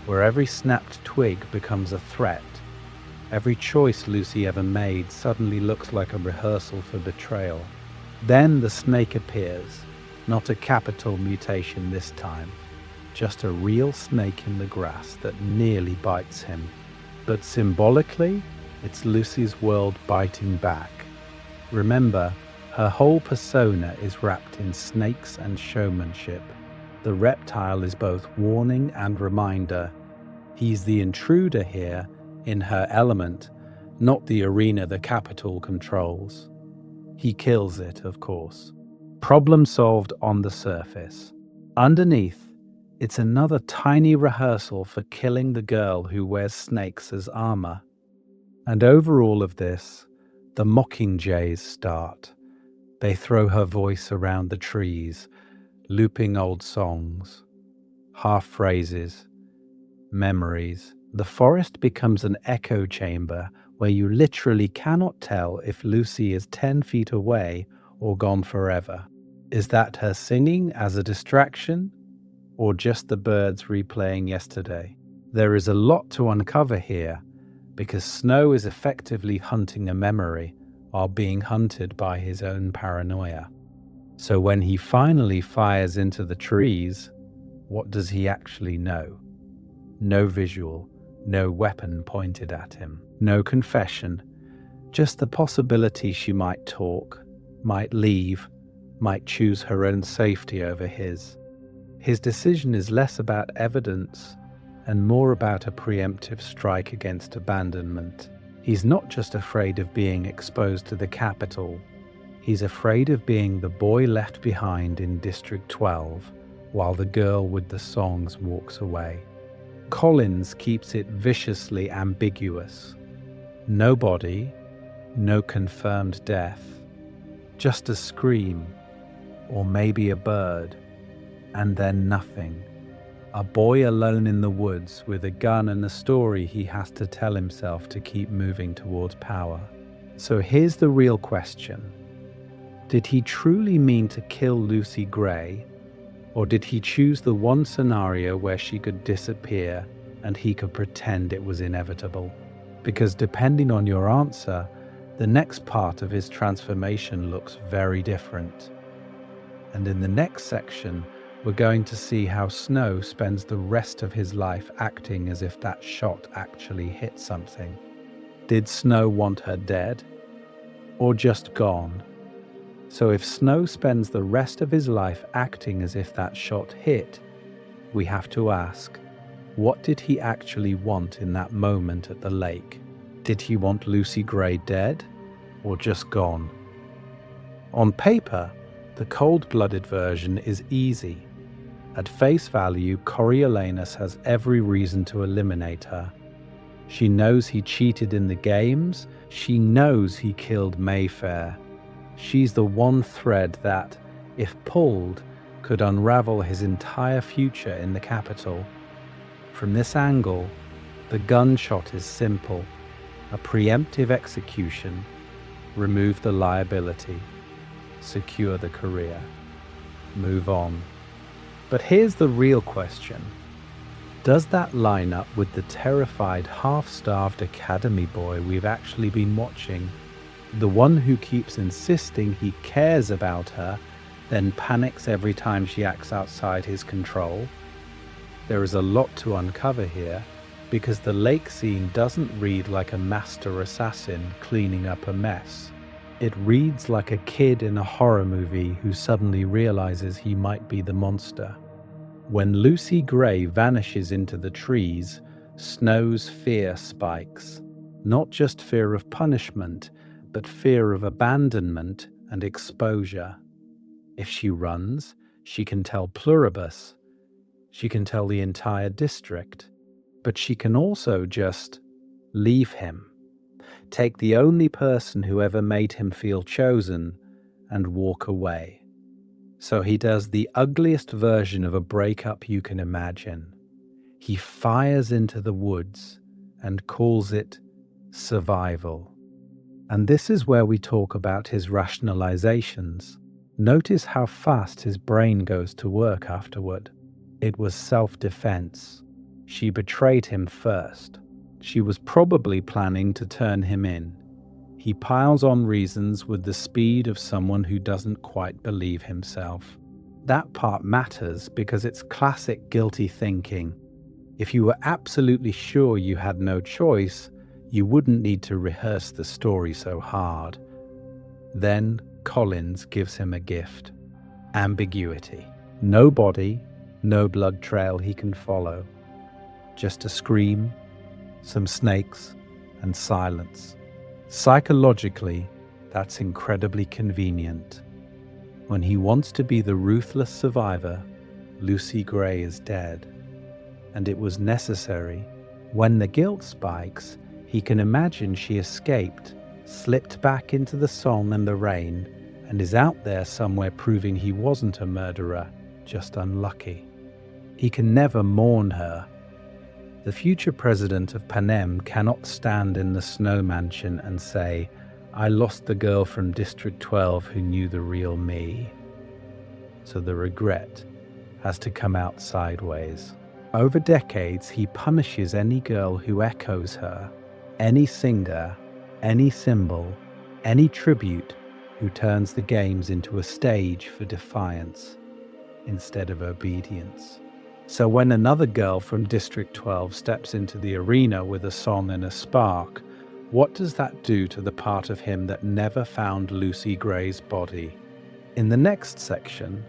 Speaker 1: where every snapped twig becomes a threat. Every choice Lucy ever made suddenly looks like a rehearsal for betrayal. Then the snake appears, not a capital mutation this time, just a real snake in the grass that nearly bites him. But symbolically, it's Lucy's world biting back. Remember, her whole persona is wrapped in snakes and showmanship. The reptile is both warning and reminder. He's the intruder here, in her element, not the arena the Capitol controls. He kills it, of course. Problem solved on the surface. Underneath, it's another tiny rehearsal for killing the girl who wears snakes as armor. And over all of this, the mockingjays start. They throw her voice around the trees, looping old songs, half phrases, memories. The forest becomes an echo chamber where you literally cannot tell if Lucy is 10 feet away or gone forever. Is that her singing as a distraction, or just the birds replaying yesterday? There is a lot to uncover here, because Snow is effectively hunting a memory while being hunted by his own paranoia. So when he finally fires into the trees, what does he actually know? No visual, no weapon pointed at him, no confession, just the possibility she might talk, might leave, might choose her own safety over his. His decision is less about evidence and more about a preemptive strike against abandonment. He's not just afraid of being exposed to the capital, he's afraid of being the boy left behind in District 12 while the girl with the songs walks away. Collins keeps it viciously ambiguous. No body, no confirmed death, just a scream, or maybe a bird, and then nothing. A boy alone in the woods with a gun and a story he has to tell himself to keep moving towards power. So here's the real question. Did he truly mean to kill Lucy Gray, or did he choose the one scenario where she could disappear and he could pretend it was inevitable? Because depending on your answer, the next part of his transformation looks very different. And in the next section, we're going to see how Snow spends the rest of his life acting as if that shot actually hit something. Did Snow want her dead, or just gone? So if Snow spends the rest of his life acting as if that shot hit, we have to ask, what did he actually want in that moment at the lake? Did he want Lucy Gray dead, or just gone? On paper, the cold-blooded version is easy. At face value, Coriolanus has every reason to eliminate her. She knows he cheated in the games, she knows he killed Mayfair. She's the one thread that, if pulled, could unravel his entire future in the capital. From this angle, the gunshot is simple. A preemptive execution, remove the liability, secure the career, move on. But here's the real question. Does that line up with the terrified, half-starved academy boy we've actually been watching? The one who keeps insisting he cares about her, then panics every time she acts outside his control? There is a lot to uncover here, because the lake scene doesn't read like a master assassin cleaning up a mess. It reads like a kid in a horror movie who suddenly realizes he might be the monster. When Lucy Gray vanishes into the trees, Snow's fear spikes. Not just fear of punishment, but fear of abandonment and exposure. If she runs, she can tell Pluribus. She can tell the entire district. But she can also just leave him. Take the only person who ever made him feel chosen and walk away. So he does the ugliest version of a breakup you can imagine. He fires into the woods and calls it survival. And this is where we talk about his rationalizations. Notice how fast his brain goes to work afterward. It was self-defense. She betrayed him first. She was probably planning to turn him in. He piles on reasons with the speed of someone who doesn't quite believe himself. That part matters because it's classic guilty thinking. If you were absolutely sure you had no choice, you wouldn't need to rehearse the story so hard. Then Collins gives him a gift. Ambiguity. No body, no blood trail he can follow. Just a scream, some snakes, and silence. Psychologically, that's incredibly convenient. When he wants to be the ruthless survivor, Lucy Gray is dead. And it was necessary. When the guilt spikes, he can imagine she escaped, slipped back into the sun and the rain, and is out there somewhere proving he wasn't a murderer, just unlucky. He can never mourn her. The future president of Panem cannot stand in the Snow Mansion and say, "I lost the girl from District 12 who knew the real me." So the regret has to come out sideways. Over decades, he punishes any girl who echoes her, any singer, any symbol, any tribute who turns the games into a stage for defiance instead of obedience. So when another girl from District 12 steps into the arena with a song and a spark, what does that do to the part of him that never found Lucy Gray's body? In the next section,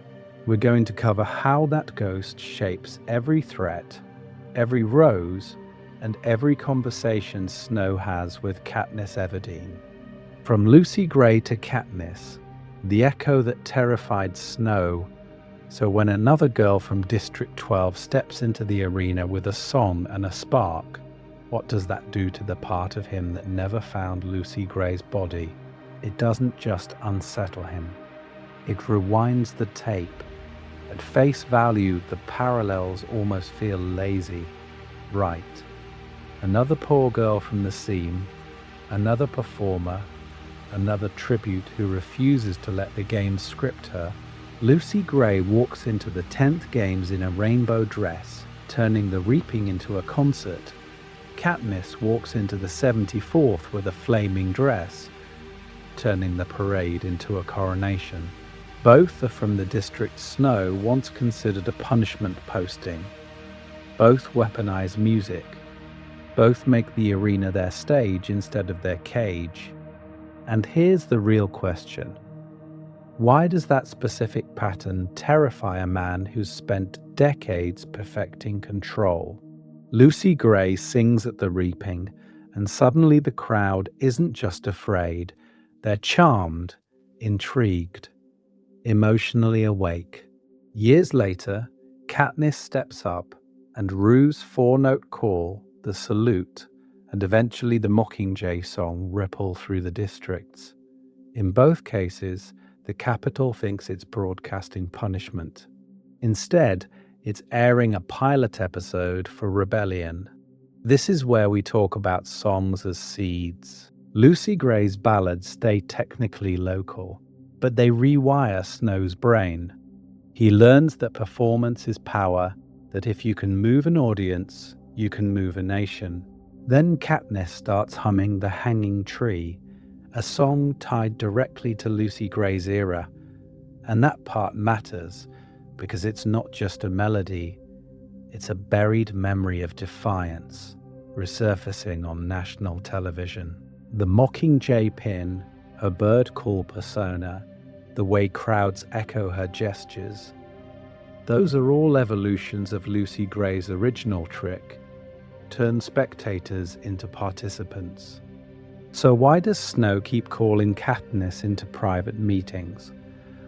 Speaker 1: we're going to cover how that ghost shapes every threat, every rose, and every conversation Snow has with Katniss Everdeen. From Lucy Gray to Katniss, the echo that terrified Snow. So when another girl from District 12 steps into the arena with a song and a spark, what does that do to the part of him that never found Lucy Gray's body? It doesn't just unsettle him. It rewinds the tape. At face value, the parallels almost feel lazy. Right. Another poor girl from the seam, another performer, another tribute who refuses to let the game script her. Lucy Gray walks into the 10th games in a rainbow dress, turning the reaping into a concert. Katniss walks into the 74th with a flaming dress, turning the parade into a coronation. Both are from the district Snow once considered a punishment posting. Both weaponize music. Both make the arena their stage instead of their cage. And here's the real question. Why does that specific pattern terrify a man who's spent decades perfecting control? Lucy Gray sings at the reaping, and suddenly the crowd isn't just afraid. They're charmed, intrigued, emotionally awake. Years later, Katniss steps up, and Rue's four-note call, the salute, and eventually the Mockingjay song ripple through the districts. In both cases, the Capitol thinks it's broadcasting punishment. Instead, it's airing a pilot episode for rebellion. This is where we talk about songs as seeds. Lucy Gray's ballads stay technically local, but they rewire Snow's brain. He learns that performance is power, that if you can move an audience, you can move a nation. Then Katniss starts humming The Hanging Tree, a song tied directly to Lucy Gray's era. And that part matters because it's not just a melody, it's a buried memory of defiance, resurfacing on national television. The Mockingjay pin, her bird call persona, the way crowds echo her gestures, those are all evolutions of Lucy Gray's original trick, turn spectators into participants. So why does Snow keep calling Katniss into private meetings?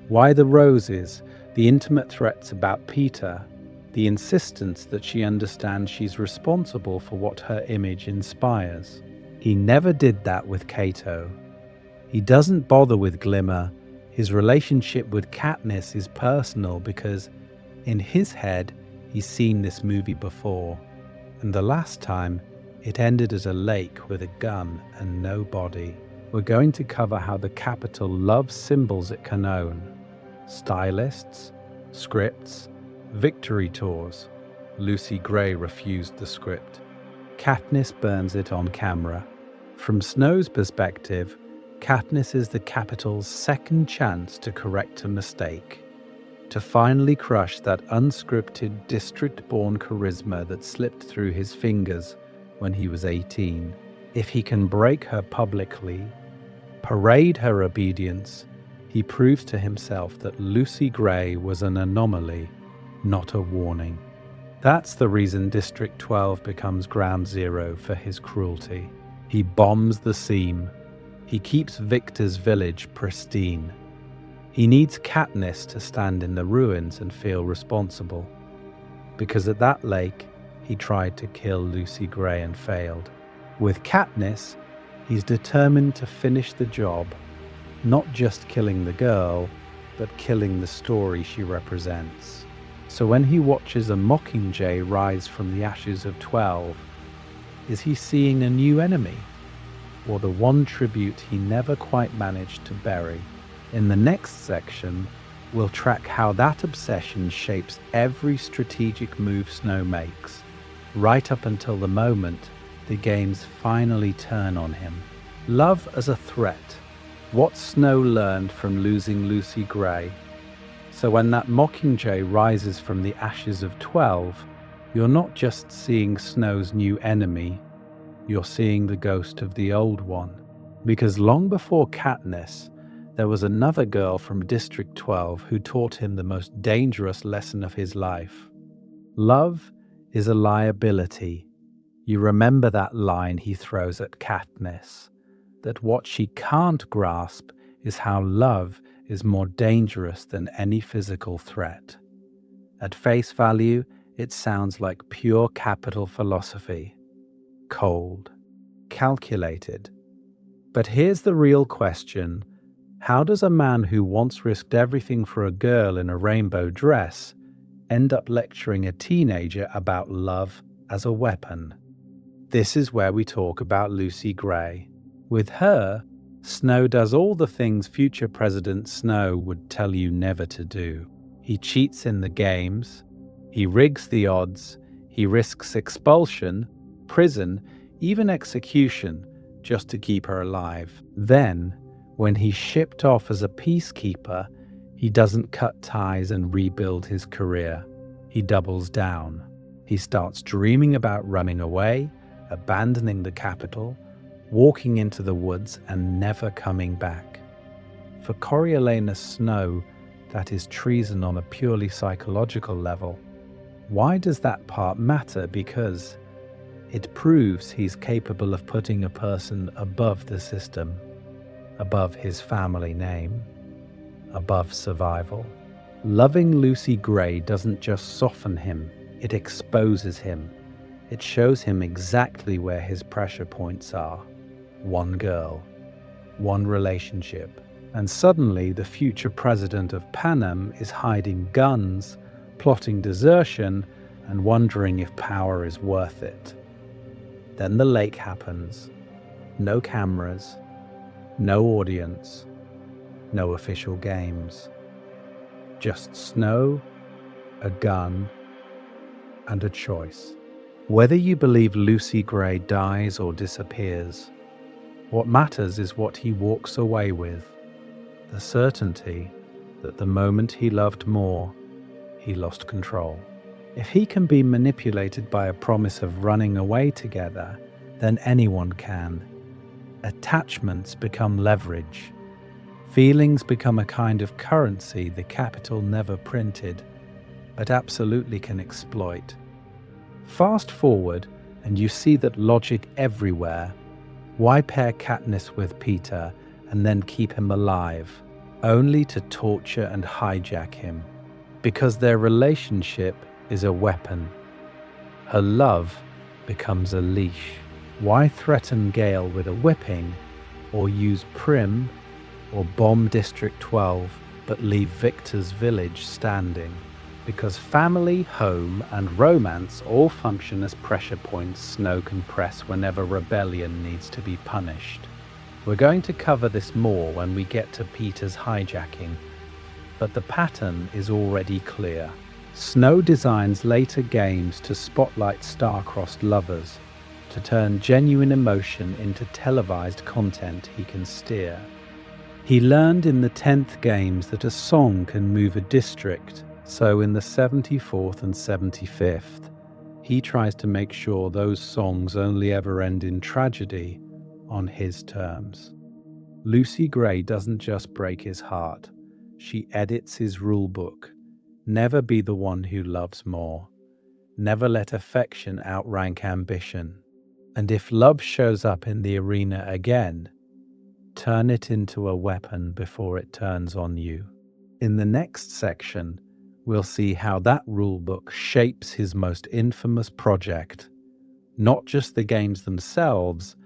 Speaker 1: Why the roses, the intimate threats about Peter, the insistence that she understands she's responsible for what her image inspires? He never did that with Cato. He doesn't bother with Glimmer. His relationship with Katniss is personal because, in his head, he's seen this movie before. And the last time, it ended at a lake with a gun and no body. We're going to cover how the Capitol loves symbols it can own. Stylists, scripts, victory tours. Lucy Gray refused the script. Katniss burns it on camera. From Snow's perspective, Katniss is the Capitol's second chance to correct a mistake, to finally crush that unscripted district-born charisma that slipped through his fingers when he was 18. If he can break her publicly, parade her obedience, he proves to himself that Lucy Gray was an anomaly, not a warning. That's the reason District 12 becomes ground zero for his cruelty. He bombs the seam. He keeps Victor's village pristine. He needs Katniss to stand in the ruins and feel responsible. Because at that lake, he tried to kill Lucy Gray and failed. With Katniss, he's determined to finish the job, not just killing the girl, but killing the story she represents. So when he watches a Mockingjay rise from the ashes of 12, is he seeing a new enemy? Or the one tribute he never quite managed to bury? In the next section, we'll track how that obsession shapes every strategic move Snow makes, right up until the moment the games finally turn on him. Love as a threat. What Snow learned from losing Lucy Gray. So when that mockingjay rises from the ashes of 12, you're not just seeing Snow's new enemy, you're seeing the ghost of the old one. Because long before Katniss, there was another girl from District 12 who taught him the most dangerous lesson of his life. Love is a liability. You remember that line he throws at Katniss, that what she can't grasp is how love is more dangerous than any physical threat. At face value, it sounds like pure capital philosophy. Cold, calculated. But here's the real question. How does a man who once risked everything for a girl in a rainbow dress end up lecturing a teenager about love as a weapon? This is where we talk about Lucy Gray. With her, Snow does all the things future President Snow would tell you never to do. He cheats in the games, he rigs the odds, he risks expulsion, prison, even execution, just to keep her alive. Then, when he's shipped off as a peacekeeper, he doesn't cut ties and rebuild his career. He doubles down. He starts dreaming about running away, abandoning the capital, walking into the woods and never coming back. For Coriolanus Snow, that is treason on a purely psychological level. Why does that part matter? Because it proves he's capable of putting a person above the system, above his family name, above survival. Loving Lucy Gray doesn't just soften him, it exposes him. It shows him exactly where his pressure points are. One girl, one relationship, and suddenly the future president of Panem is hiding guns, plotting desertion, and wondering if power is worth it. Then the lake happens. No cameras, no audience, no official games. Just Snow, a gun, and a choice. Whether you believe Lucy Gray dies or disappears, what matters is what he walks away with, the certainty that the moment he loved more, he lost control. If he can be manipulated by a promise of running away together, then anyone can. Attachments become leverage. Feelings become a kind of currency the capital never printed, but absolutely can exploit. Fast forward, and you see that logic everywhere. Why pair Katniss with Peter and then keep him alive, only to torture and hijack him? Because their relationship is a weapon. Her love becomes a leash. Why threaten Gale with a whipping, or use Prim, or bomb District 12, but leave Victor's village standing? Because family, home, and romance all function as pressure points Snow can press whenever rebellion needs to be punished. We're going to cover this more when we get to Peter's hijacking, but the pattern is already clear. Snow designs later games to spotlight star-crossed lovers, to turn genuine emotion into televised content he can steer. He learned in the 10th games that a song can move a district, so in the 74th and 75th, he tries to make sure those songs only ever end in tragedy on his terms. Lucy Gray doesn't just break his heart, she edits his rulebook. Never be the one who loves more. Never let affection outrank ambition. And if love shows up in the arena again, turn it into a weapon before it turns on you. In the next section, we'll see how that rulebook shapes his most infamous project. Not just the games themselves,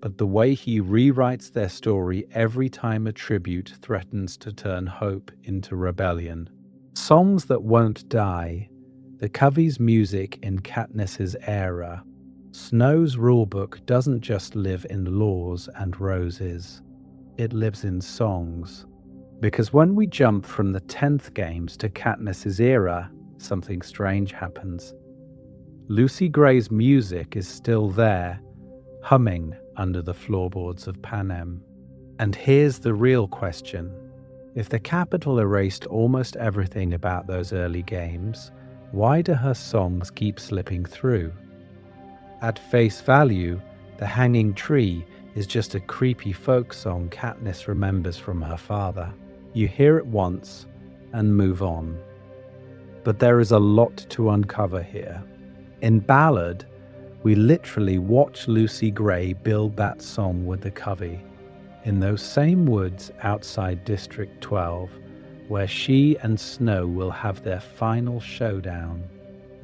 Speaker 1: but the way he rewrites their story every time a tribute threatens to turn hope into rebellion. Songs that won't die, the Covey's music in Katniss's era. Snow's rulebook doesn't just live in laws and roses. It lives in songs. Because when we jump from the 10th games to Katniss's era, something strange happens. Lucy Gray's music is still there, humming under the floorboards of Panem. And here's the real question. If the capital erased almost everything about those early games, why do her songs keep slipping through? At face value, The Hanging Tree is just a creepy folk song Katniss remembers from her father. You hear it once and move on. But there is a lot to uncover here. In Ballad, we literally watch Lucy Gray build that song with the Covey, in those same woods outside District 12, where she and Snow will have their final showdown.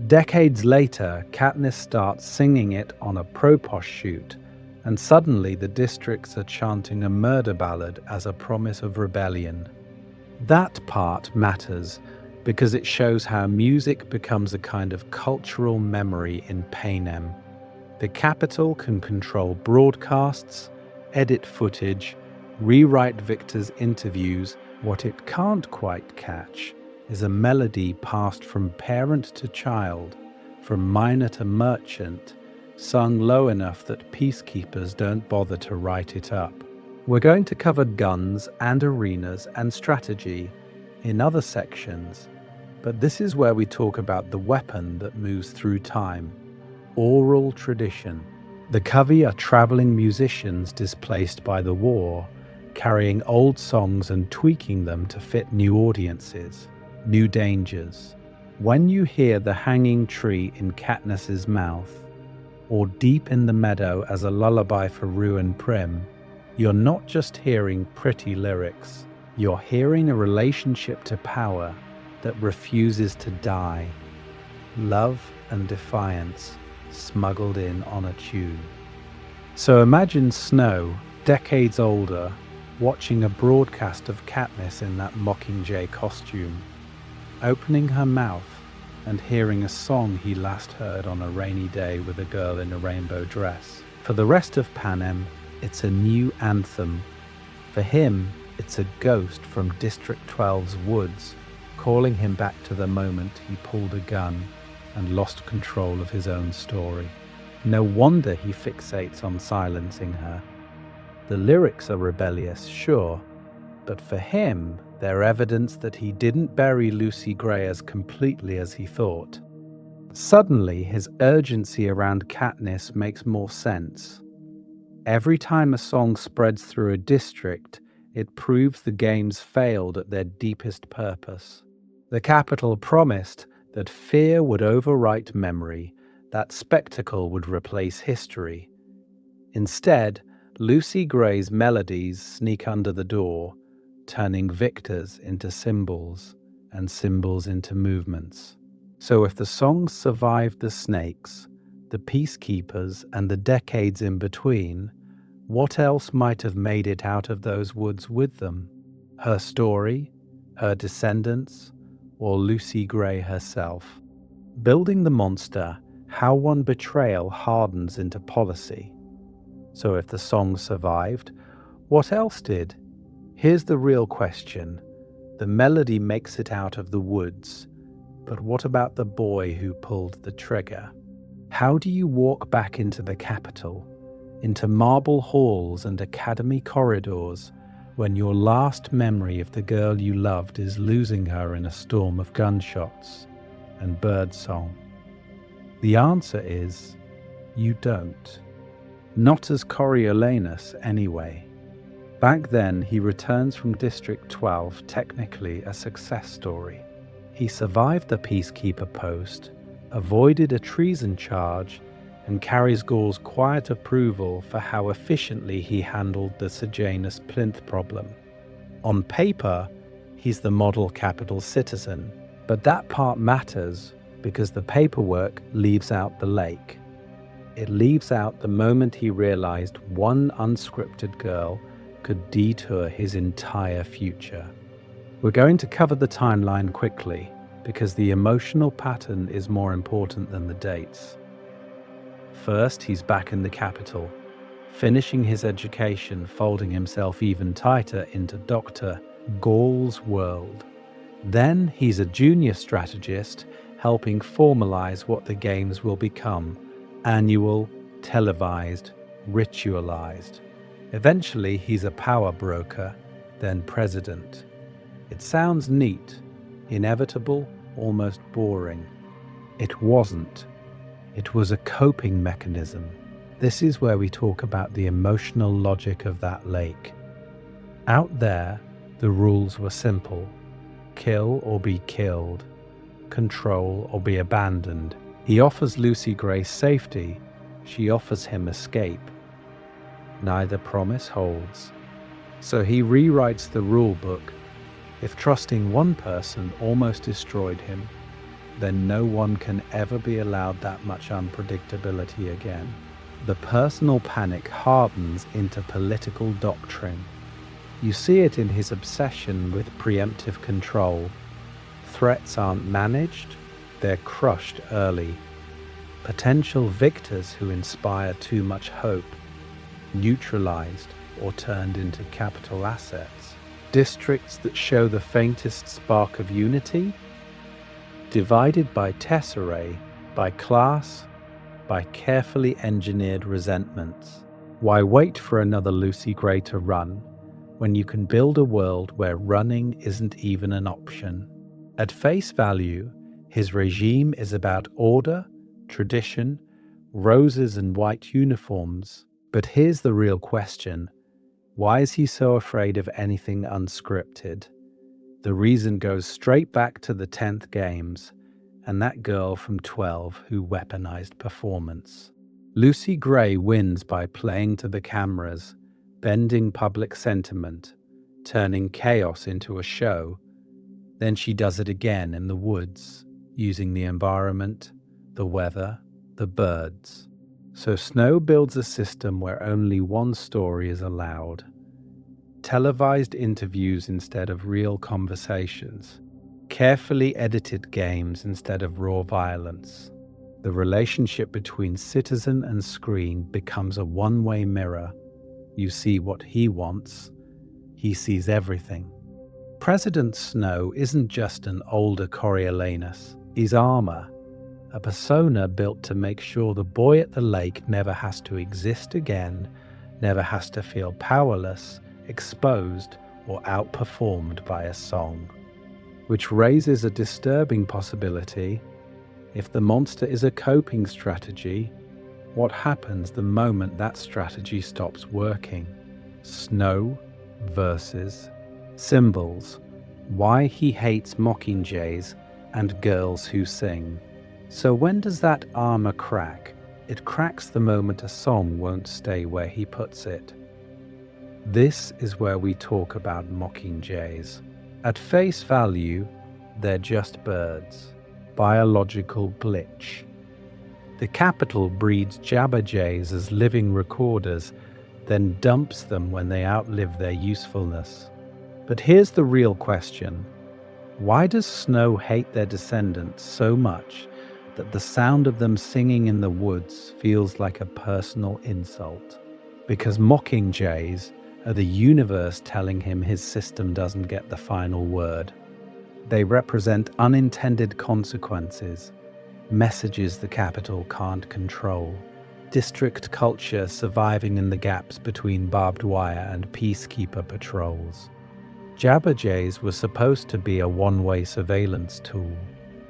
Speaker 1: Decades later, Katniss starts singing it on a Propos shoot, and suddenly the districts are chanting a murder ballad as a promise of rebellion. That part matters because it shows how music becomes a kind of cultural memory in Panem. The capital can control broadcasts, edit footage, rewrite Victor's interviews. What it can't quite catch is a melody passed from parent to child, from miner to merchant, sung low enough that peacekeepers don't bother to write it up. We're going to cover guns and arenas and strategy in other sections, but this is where we talk about the weapon that moves through time: oral tradition. The Covey are traveling musicians displaced by the war, carrying old songs and tweaking them to fit new audiences, new dangers. When you hear The Hanging Tree in Katniss's mouth, or Deep in the Meadow as a lullaby for Rue and Prim, you're not just hearing pretty lyrics, you're hearing a relationship to power that refuses to die. Love and defiance smuggled in on a tune. So imagine Snow, decades older, watching a broadcast of Katniss in that Mockingjay costume, opening her mouth and hearing a song he last heard on a rainy day with a girl in a rainbow dress. For the rest of Panem, it's a new anthem. For him, it's a ghost from District 12's woods, calling him back to the moment he pulled a gun and lost control of his own story. No wonder he fixates on silencing her. The lyrics are rebellious, sure, but for him, they're evidence that he didn't bury Lucy Gray as completely as he thought. Suddenly, his urgency around Katniss makes more sense. Every time a song spreads through a district, it proves the games failed at their deepest purpose. The capital promised that fear would overwrite memory, that spectacle would replace history. Instead, Lucy Gray's melodies sneak under the door, turning victors into symbols and symbols into movements. So if the songs survived the snakes, the peacekeepers, and the decades in between, what else might have made it out of those woods with them? Her story, her descendants, or Lucy Gray herself? Building the monster, how one betrayal hardens into policy. So if the song survived, what else did? Here's the real question. The melody makes it out of the woods, but what about the boy who pulled the trigger? How do you walk back into the capital, into marble halls and academy corridors, when your last memory of the girl you loved is losing her in a storm of gunshots and birdsong? The answer is, you don't. Not as Coriolanus, anyway. Back then, he returns from District 12, technically a success story. He survived the peacekeeper post, avoided a treason charge, and carries Gaule's quiet approval for how efficiently he handled the Sejanus Plinth problem. On paper, he's the model capital citizen, but that part matters because the paperwork leaves out the lake. It leaves out the moment he realized one unscripted girl could detour his entire future. We're going to cover the timeline quickly because the emotional pattern is more important than the dates. First, he's back in the capital, finishing his education, folding himself even tighter into Dr. Gaule's world. Then he's a junior strategist, helping formalize what the games will become: annual, televised, ritualized. Eventually, he's a power broker, then president. It sounds neat, inevitable, almost boring. It wasn't. It was a coping mechanism. This is where we talk about the emotional logic of that lake. Out there, the rules were simple. Kill or be killed. Control or be abandoned. He offers Lucy Gray safety. She offers him escape. Neither promise holds. So he rewrites the rule book. If trusting one person almost destroyed him, then no one can ever be allowed that much unpredictability again. The personal panic hardens into political doctrine. You see it in his obsession with preemptive control. Threats aren't managed, they're crushed early. Potential victors who inspire too much hope, neutralized or turned into capital assets. Districts that show the faintest spark of unity, divided by tesserae, by class, by carefully engineered resentments. Why wait for another Lucy Gray to run when you can build a world where running isn't even an option? At face value, his regime is about order, tradition, roses and white uniforms. But here's the real question. Why is he so afraid of anything unscripted? The reason goes straight back to the 10th Games and that girl from 12 who weaponized performance. Lucy Gray wins by playing to the cameras, bending public sentiment, turning chaos into a show. Then she does it again in the woods, using the environment, the weather, the birds. So Snow builds a system where only one story is allowed. Televised interviews instead of real conversations. Carefully edited games instead of raw violence. The relationship between citizen and screen becomes a one-way mirror. You see what he wants. He sees everything. President Snow isn't just an older Coriolanus. He's armor, a persona built to make sure the boy at the lake never has to exist again, never has to feel powerless, exposed, or outperformed by a song. Which raises a disturbing possibility. If the monster is a coping strategy, what happens the moment that strategy stops working? Snow versus symbols. Why he hates mockingjays and girls who sing. So when does that armor crack? It cracks the moment a song won't stay where he puts it. This is where we talk about mockingjays. At face value, they're just birds. Biological glitch. The capital breeds jabberjays as living recorders, then dumps them when they outlive their usefulness. But here's the real question. Why does Snow hate their descendants so much that the sound of them singing in the woods feels like a personal insult? Because mockingjays are the universe telling him his system doesn't get the final word. They represent unintended consequences, messages the capital can't control, district culture surviving in the gaps between barbed wire and peacekeeper patrols. Jabberjays were supposed to be a one-way surveillance tool.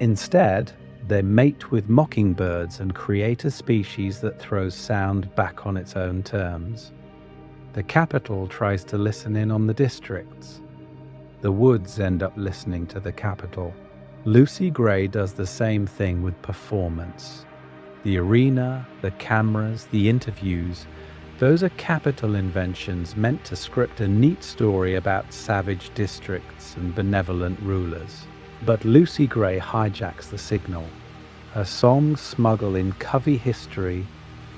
Speaker 1: Instead, they mate with mockingbirds and create a species that throws sound back on its own terms. The capital tries to listen in on the districts. The woods end up listening to the capital. Lucy Gray does the same thing with performance. The arena, the cameras, the interviews, those are capital inventions meant to script a neat story about savage districts and benevolent rulers. But Lucy Gray hijacks the signal. Her songs smuggle in covey history,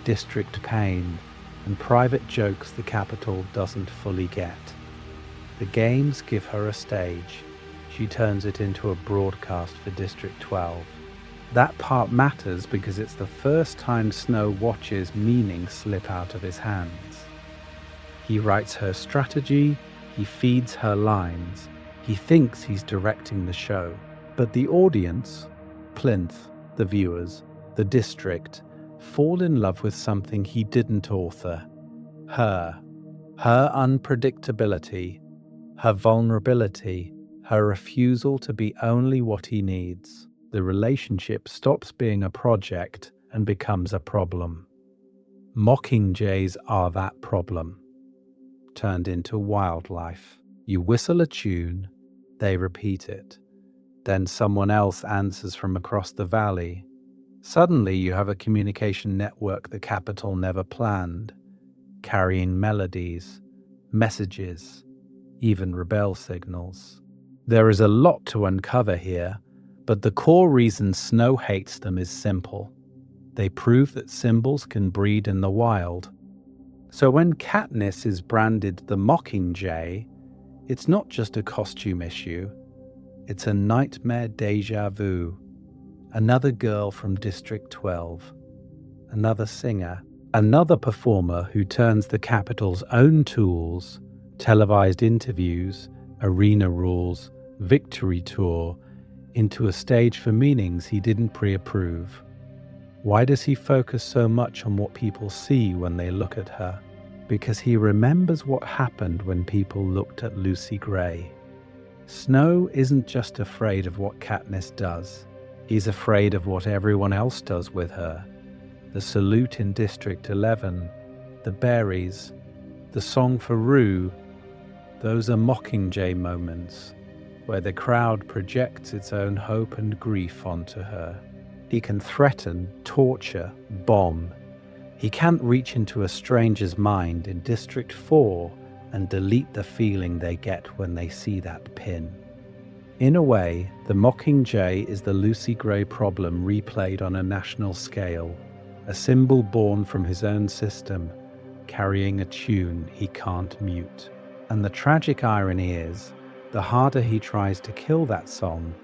Speaker 1: district pain, and private jokes the capital doesn't fully get. The games give her a stage. She turns it into a broadcast for District 12. That part matters because it's the first time Snow watches meaning slip out of his hands. He writes her strategy, he feeds her lines, he thinks he's directing the show. But the audience, Plinth, the viewers, the district, fall in love with something he didn't author. Her unpredictability, her vulnerability, her refusal to be only what he needs. The relationship stops being a project and becomes a problem. Mockingjays are that problem, turned into wildlife. You whistle a tune, they repeat it. Then someone else answers from across the valley. Suddenly you have a communication network the capital never planned, carrying melodies, messages, even rebel signals. There is a lot to uncover here, but the core reason Snow hates them is simple. They prove that symbols can breed in the wild. So when Katniss is branded the Mockingjay, it's not just a costume issue, it's a nightmare déjà vu. Another girl from District 12, another singer, another performer who turns the capital's own tools, televised interviews, arena rules, victory tour, into a stage for meanings he didn't pre-approve. Why does he focus so much on what people see when they look at her? Because he remembers what happened when people looked at Lucy Gray. Snow isn't just afraid of what Katniss does. He's afraid of what everyone else does with her. The salute in District 11, the berries, the song for Rue, those are Mockingjay moments where the crowd projects its own hope and grief onto her. He can threaten, torture, bomb. He can't reach into a stranger's mind in District 4 and delete the feeling they get when they see that pin. In a way, the Mockingjay is the Lucy Gray problem replayed on a national scale, a symbol born from his own system, carrying a tune he can't mute. And the tragic irony is, the harder he tries to kill that song,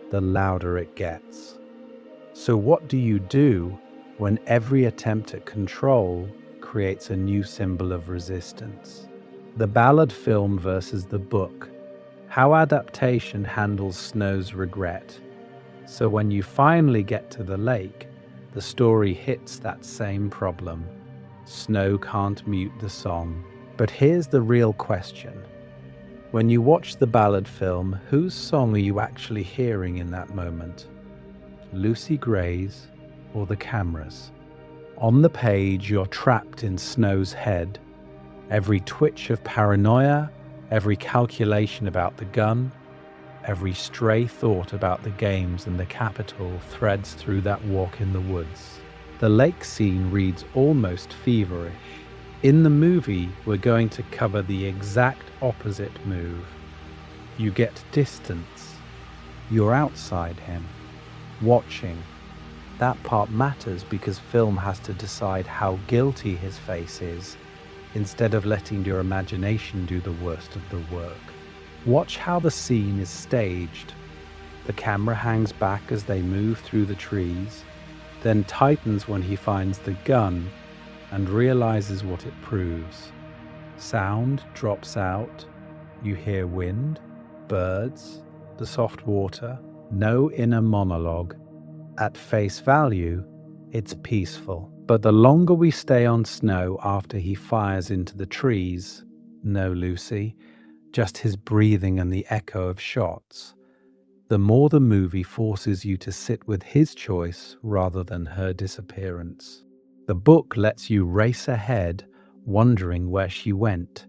Speaker 1: the louder it gets. So what do you do when every attempt at control creates a new symbol of resistance? The ballad film versus the book. How adaptation handles Snow's regret. So when you finally get to the lake, the story hits that same problem. Snow can't mute the song. But here's the real question. When you watch the ballad film, whose song are you actually hearing in that moment? Lucy Gray's or the camera's? On the page, you're trapped in Snow's head. Every twitch of paranoia, every calculation about the gun, every stray thought about the games and the capital threads through that walk in the woods. The lake scene reads almost feverish. In the movie, we're going to cover the exact opposite move. You get distance. You're outside him, watching. That part matters because film has to decide how guilty his face is, instead of letting your imagination do the worst of the work. Watch how the scene is staged. The camera hangs back as they move through the trees, then tightens when he finds the gun and realizes what it proves. Sound drops out. You hear wind, birds, the soft water, no inner monologue. At face value, it's peaceful. But the longer we stay on Snow after he fires into the trees, no Lucy, just his breathing and the echo of shots, the more the movie forces you to sit with his choice rather than her disappearance. The book lets you race ahead, wondering where she went.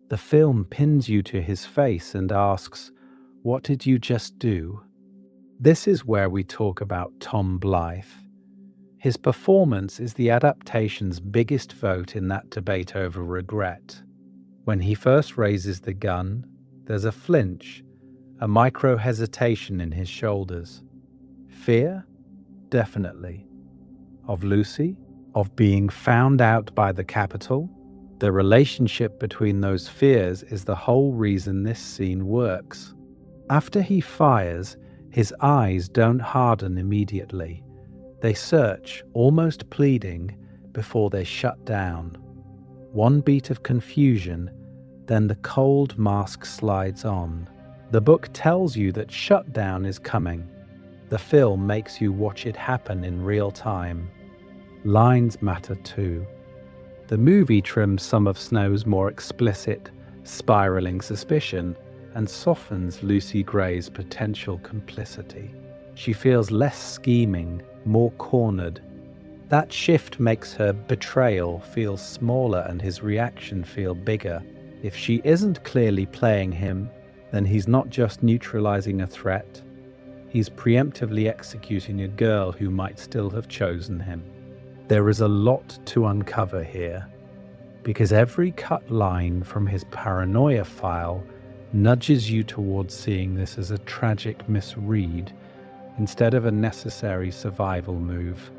Speaker 1: The film pins you to his face and asks, "What did you just do?" This is where we talk about Tom Blythe. His performance is the adaptation's biggest vote in that debate over regret. When he first raises the gun, there's a flinch, a micro-hesitation in his shoulders. Fear? Definitely. Of Lucy? Of being found out by the capital? The relationship between those fears is the whole reason this scene works. After he fires, his eyes don't harden immediately. They search, almost pleading, before they shut down. One beat of confusion, then the cold mask slides on. The book tells you that shutdown is coming. The film makes you watch it happen in real time. Lines matter too. The movie trims some of Snow's more explicit, spiraling suspicion, and softens Lucy Gray's potential complicity. She feels less scheming, more cornered. That shift makes her betrayal feel smaller and his reaction feel bigger. If she isn't clearly playing him, then he's not just neutralizing a threat, he's preemptively executing a girl who might still have chosen him. There is a lot to uncover here, because every cut line from his paranoia file nudges you towards seeing this as a tragic misread instead of a necessary survival move.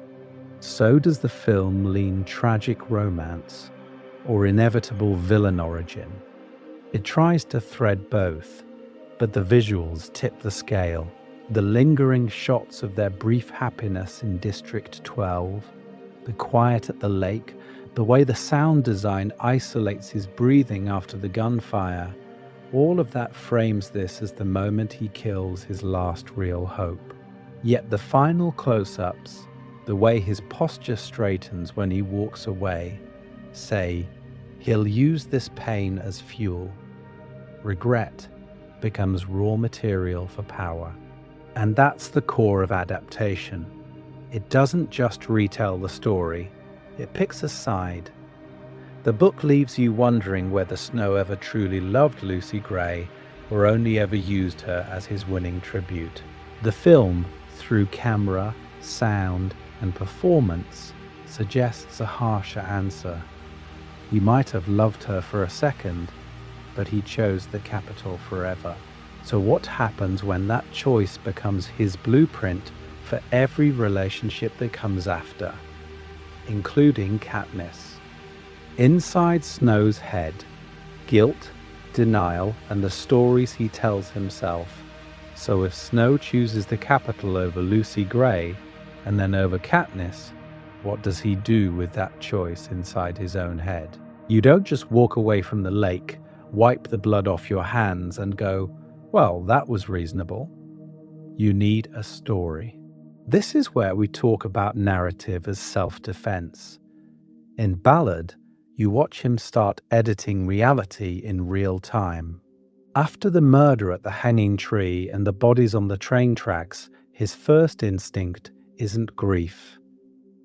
Speaker 1: So does the film lean tragic romance or inevitable villain origin. It tries to thread both, but the visuals tip the scale. The lingering shots of their brief happiness in District 12, the quiet at the lake, the way the sound design isolates his breathing after the gunfire, all of that frames this as the moment he kills his last real hope. Yet the final close-ups, the way his posture straightens when he walks away, say he'll use this pain as fuel. Regret becomes raw material for power. And that's the core of adaptation. It doesn't just retell the story, it picks a side. The book leaves you wondering whether Snow ever truly loved Lucy Gray or only ever used her as his winning tribute. The film, through camera, sound, and performance, suggests a harsher answer. He might have loved her for a second, but he chose the capital forever. So what happens when that choice becomes his blueprint for every relationship that comes after, including Katniss? Inside Snow's head, guilt, denial, and the stories he tells himself. So if Snow chooses the capital over Lucy Gray, and then over Katniss, what does he do with that choice inside his own head? You don't just walk away from the lake, wipe the blood off your hands and go, well, that was reasonable. You need a story. This is where we talk about narrative as self-defense. In Ballad, you watch him start editing reality in real time. After the murder at the hanging tree and the bodies on the train tracks, his first instinct isn't grief.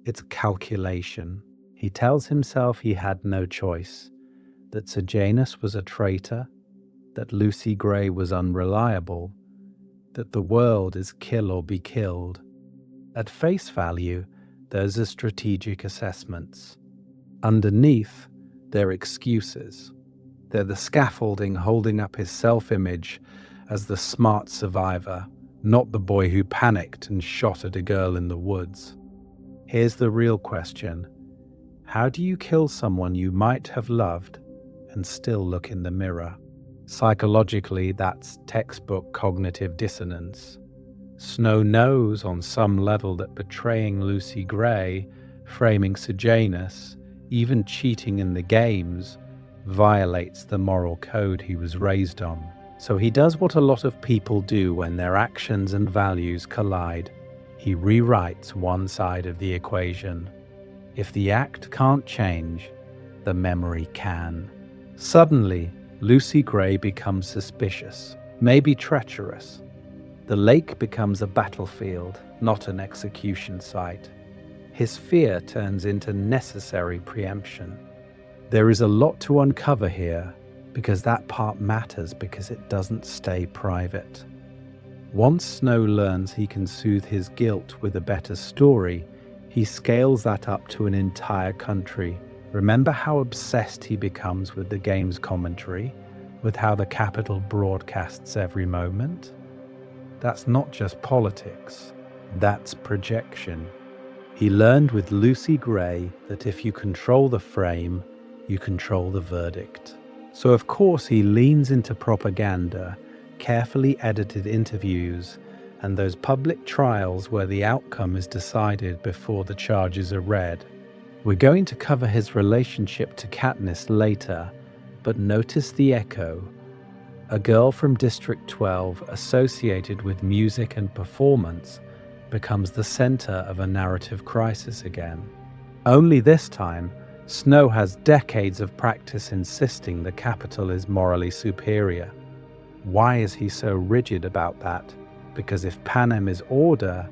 Speaker 1: It's calculation. He tells himself he had no choice, that Sejanus was a traitor, that Lucy Gray was unreliable, that the world is kill or be killed. At face value, those are strategic assessments. Underneath, they're excuses. They're the scaffolding holding up his self-image as the smart survivor, not the boy who panicked and shot at a girl in the woods. Here's the real question. How do you kill someone you might have loved and still look in the mirror? Psychologically, that's textbook cognitive dissonance. Snow knows on some level that betraying Lucy Gray, framing Sejanus, even cheating in the games, violates the moral code he was raised on. So he does what a lot of people do when their actions and values collide. He rewrites one side of the equation. If the act can't change, the memory can. Suddenly, Lucy Gray becomes suspicious, maybe treacherous. The lake becomes a battlefield, not an execution site. His fear turns into necessary preemption. There is a lot to uncover here, because that part matters because it doesn't stay private. Once Snow learns he can soothe his guilt with a better story, he scales that up to an entire country. Remember how obsessed he becomes with the game's commentary, with how the capital broadcasts every moment? That's not just politics, that's projection. He learned with Lucy Gray that if you control the frame, you control the verdict. So of course he leans into propaganda, carefully edited interviews, and those public trials where the outcome is decided before the charges are read. We're going to cover his relationship to Katniss later, but notice the echo. A girl from District 12 associated with music and performance becomes the center of a narrative crisis again. Only this time, Snow has decades of practice insisting the capital is morally superior. Why is he so rigid about that? Because if Panem is order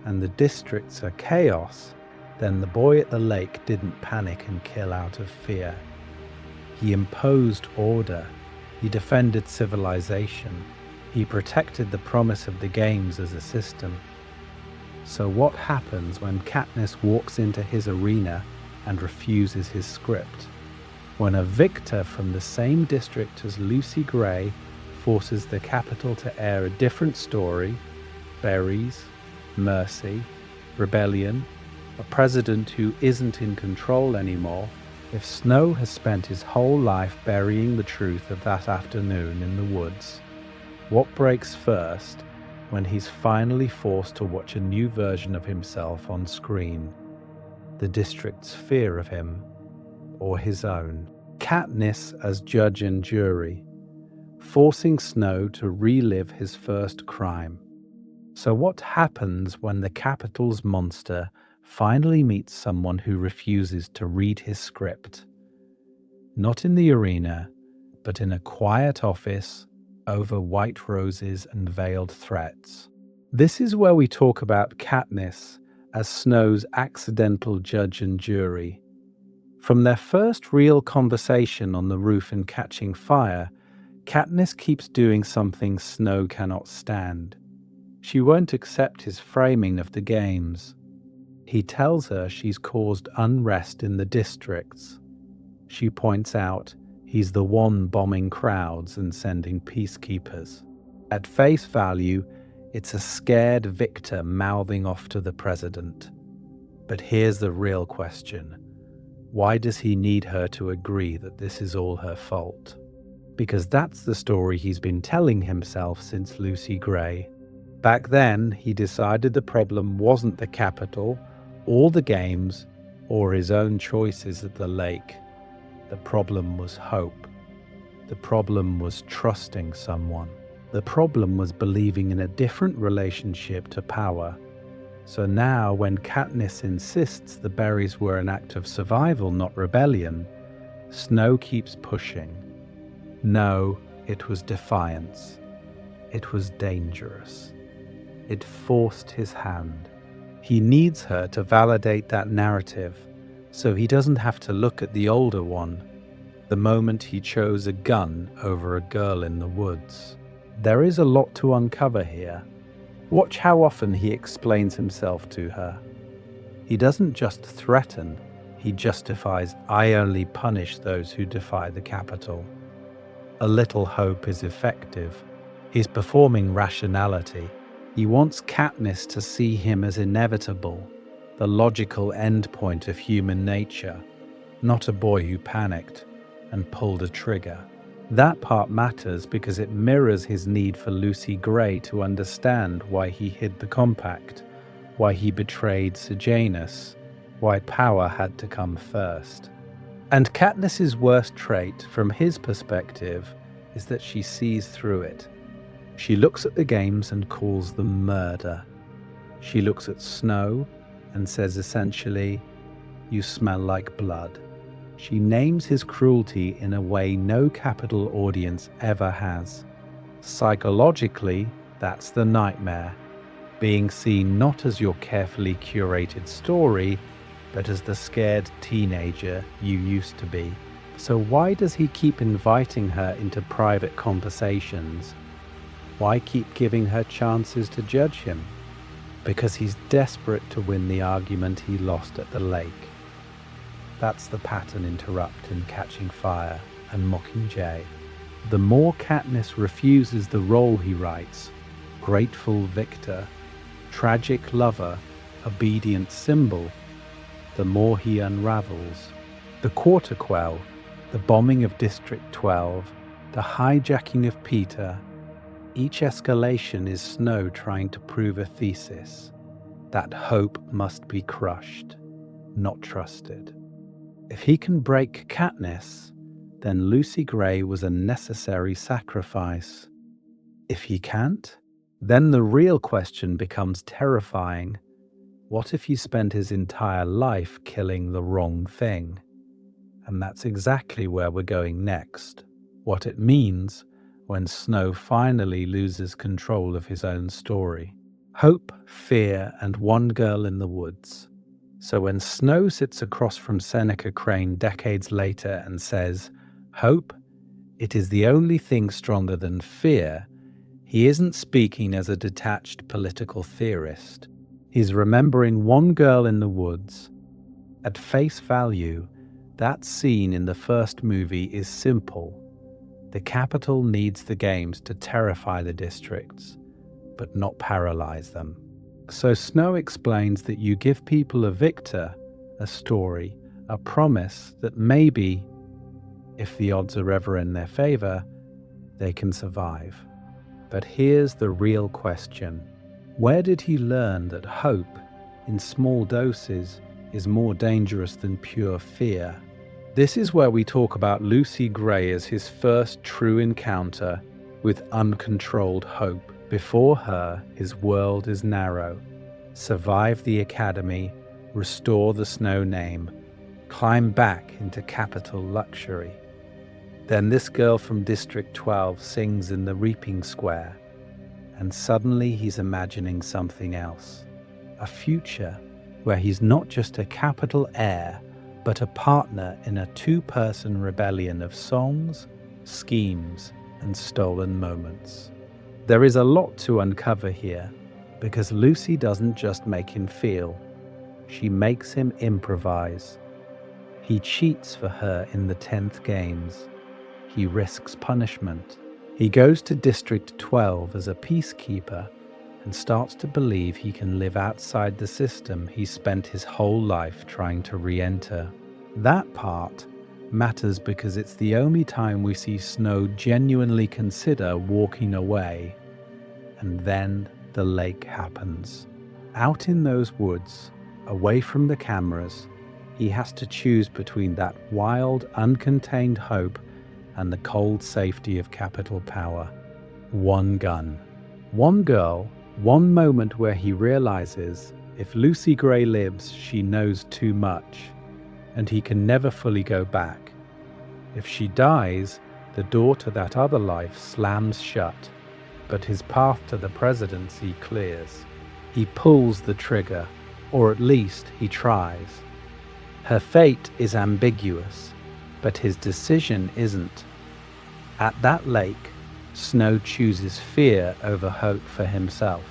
Speaker 1: and the districts are chaos, then the boy at the lake didn't panic and kill out of fear. He imposed order. He defended civilization. He protected the promise of the games as a system. So what happens when Katniss walks into his arena and refuses his script? When a victor from the same district as Lucy Gray forces the capital to air a different story, berries, mercy, rebellion, a president who isn't in control anymore, if Snow has spent his whole life burying the truth of that afternoon in the woods, what breaks first when he's finally forced to watch a new version of himself on screen? The district's fear of him, or his own? Katniss as judge and jury, forcing Snow to relive his first crime. So what happens when the Capitol's monster finally meets someone who refuses to read his script? Not in the arena, but in a quiet office over white roses and veiled threats. This is where we talk about Katniss as Snow's accidental judge and jury. From their first real conversation on the roof in Catching Fire, Katniss keeps doing something Snow cannot stand. She won't accept his framing of the games. He tells her she's caused unrest in the districts. She points out he's the one bombing crowds and sending peacekeepers. At face value, it's a scared victor mouthing off to the president. But here's the real question. Why does he need her to agree that this is all her fault? Because that's the story he's been telling himself since Lucy Gray. Back then, he decided the problem wasn't the Capitol, or the games, or his own choices at the lake. The problem was hope. The problem was trusting someone. The problem was believing in a different relationship to power. So now, when Katniss insists the berries were an act of survival, not rebellion, Snow keeps pushing. No, it was defiance. It was dangerous. It forced his hand. He needs her to validate that narrative, so he doesn't have to look at the older one, the moment he chose a gun over a girl in the woods. There is a lot to uncover here. Watch how often he explains himself to her. He doesn't just threaten, he justifies, "I only punish those who defy the Capitol." A little hope is effective. He's performing rationality. He wants Katniss to see him as inevitable, the logical endpoint of human nature, not a boy who panicked and pulled a trigger. That part matters because it mirrors his need for Lucy Gray to understand why he hid the compact, why he betrayed Sejanus, why power had to come first. And Katniss's worst trait, from his perspective, is that she sees through it. She looks at the games and calls them murder. She looks at Snow and says essentially, "You smell like blood." She names his cruelty in a way no Capitol audience ever has. Psychologically, that's the nightmare, being seen not as your carefully curated story, but as the scared teenager you used to be. So why does he keep inviting her into private conversations? Why keep giving her chances to judge him? Because he's desperate to win the argument he lost at the lake. That's the pattern interrupt in Catching Fire and Mockingjay. The more Katniss refuses the role he writes, grateful victor, tragic lover, obedient symbol, the more he unravels. The Quarter Quell, the bombing of District 12, the hijacking of Peter, each escalation is Snow trying to prove a thesis, that hope must be crushed, not trusted. If he can break Katniss, then Lucy Gray was a necessary sacrifice. If he can't, then the real question becomes terrifying. What if he spent his entire life killing the wrong thing? And that's exactly where we're going next. What it means when Snow finally loses control of his own story. Hope, fear, and one girl in the woods. So when Snow sits across from Seneca Crane decades later and says, "Hope, it is the only thing stronger than fear," he isn't speaking as a detached political theorist. He's remembering one girl in the woods. At face value, that scene in the first movie is simple. The capital needs the games to terrify the districts, but not paralyze them. So Snow explains that you give people a victor, a story, a promise that maybe, if the odds are ever in their favor, they can survive. But here's the real question. Where did he learn that hope, in small doses, is more dangerous than pure fear? This is where we talk about Lucy Gray as his first true encounter with uncontrolled hope. Before her, his world is narrow. Survive the academy, restore the Snow name, climb back into capital luxury. Then this girl from District 12 sings in the reaping square, and suddenly he's imagining something else. A future where he's not just a capital heir, but a partner in a two-person rebellion of songs, schemes, and stolen moments. There is a lot to uncover here, because Lucy doesn't just make him feel, she makes him improvise. He cheats for her in the 10th games. He risks punishment. He goes to District 12 as a peacekeeper and starts to believe he can live outside the system he spent his whole life trying to re-enter. That part matters because it's the only time we see Snow genuinely consider walking away. And then the lake happens. Out in those woods, away from the cameras, he has to choose between that wild, uncontained hope and the cold safety of capital power. One gun. One girl. One moment where he realizes if Lucy Gray lives, she knows too much, and he can never fully go back. If she dies, the door to that other life slams shut, but his path to the presidency clears. He pulls the trigger, or at least he tries. Her fate is ambiguous, but his decision isn't. At that lake, Snow chooses fear over hope for himself.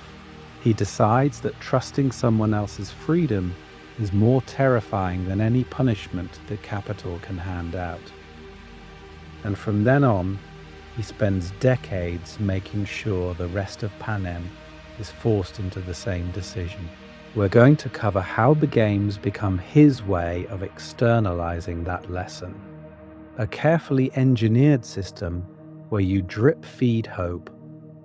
Speaker 1: He decides that trusting someone else's freedom is more terrifying than any punishment the capital can hand out. And from then on, he spends decades making sure the rest of Panem is forced into the same decision. We're going to cover how the games become his way of externalizing that lesson. A carefully engineered system where you drip feed hope,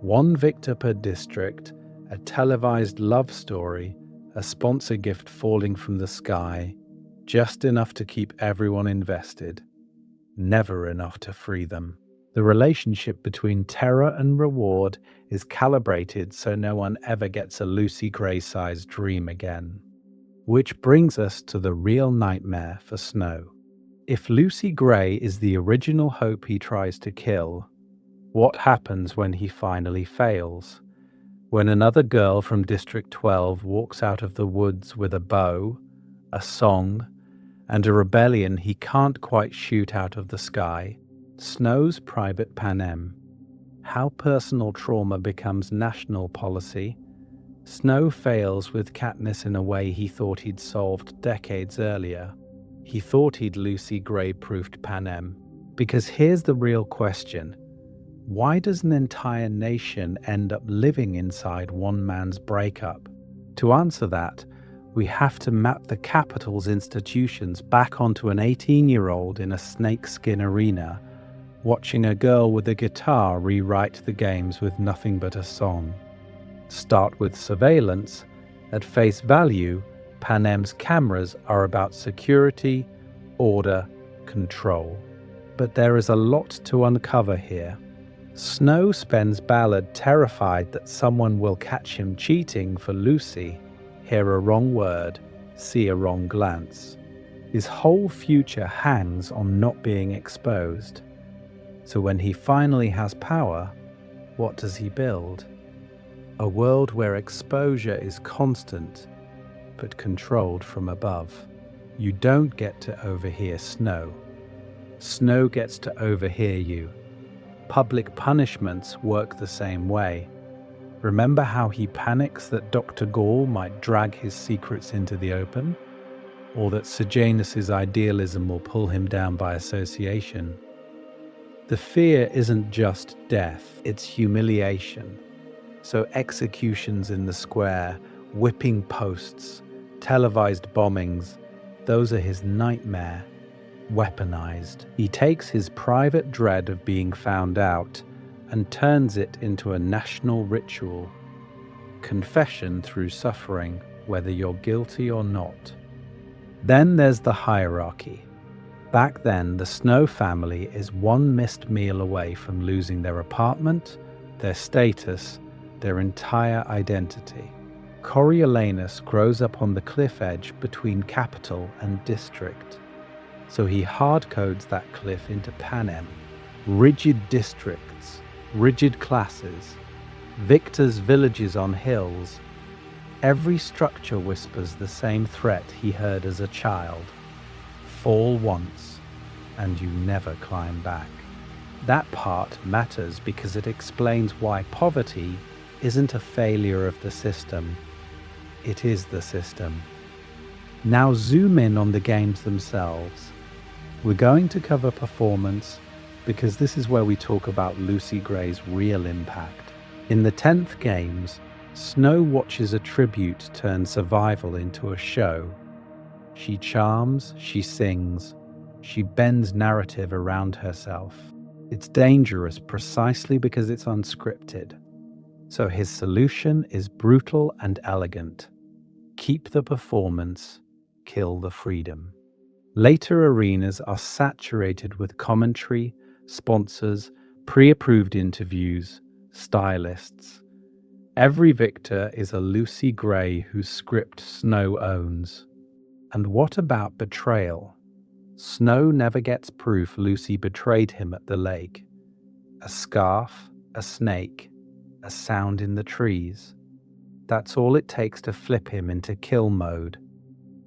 Speaker 1: one victor per district, a televised love story, a sponsor gift falling from the sky, just enough to keep everyone invested, never enough to free them. The relationship between terror and reward is calibrated so no one ever gets a Lucy Gray-sized dream again. Which brings us to the real nightmare for Snow. If Lucy Gray is the original hope he tries to kill, what happens when he finally fails? When another girl from District 12 walks out of the woods with a bow, a song, and a rebellion he can't quite shoot out of the sky, Snow's private Panem. How personal trauma becomes national policy. Snow fails with Katniss in a way he thought he'd solved decades earlier. He thought he'd Lucy Gray-proofed Panem. Because here's the real question. Why does an entire nation end up living inside one man's breakup? To answer that, we have to map the capital's institutions back onto an 18-year-old in a snakeskin arena, watching a girl with a guitar rewrite the games with nothing but a song. Start with surveillance. At face value, Panem's cameras are about security, order, control. But there is a lot to uncover here. Snow spends Ballard terrified that someone will catch him cheating for Lucy, hear a wrong word, see a wrong glance. His whole future hangs on not being exposed. So when he finally has power, what does he build? A world where exposure is constant, but controlled from above. You don't get to overhear Snow. Snow gets to overhear you. Public punishments work the same way. Remember how he panics that Dr. Gall might drag his secrets into the open? Or that Sejanus's idealism will pull him down by association? The fear isn't just death, it's humiliation. So executions in the square, whipping posts, televised bombings, those are his nightmare, weaponized. He takes his private dread of being found out and turns it into a national ritual. Confession through suffering, whether you're guilty or not. Then there's the hierarchy. Back then, the Snow family is one missed meal away from losing their apartment, their status, their entire identity. Coriolanus grows up on the cliff edge between capital and district. So he hard-codes that cliff into Panem. Rigid districts, rigid classes, victors' villages on hills. Every structure whispers the same threat he heard as a child. Fall once, and you never climb back. That part matters because it explains why poverty isn't a failure of the system. It is the system. Now zoom in on the games themselves. We're going to cover performance because this is where we talk about Lucy Gray's real impact. In the 10th games, Snow watches a tribute turn survival into a show. She charms, she sings, she bends narrative around herself. It's dangerous precisely because it's unscripted. So his solution is brutal and elegant. Keep the performance, kill the freedom. Later arenas are saturated with commentary, sponsors, pre-approved interviews, stylists. Every victor is a Lucy Gray whose script Snow owns. And what about betrayal? Snow never gets proof Lucy betrayed him at the lake. A scarf, a snake, a sound in the trees. That's all it takes to flip him into kill mode.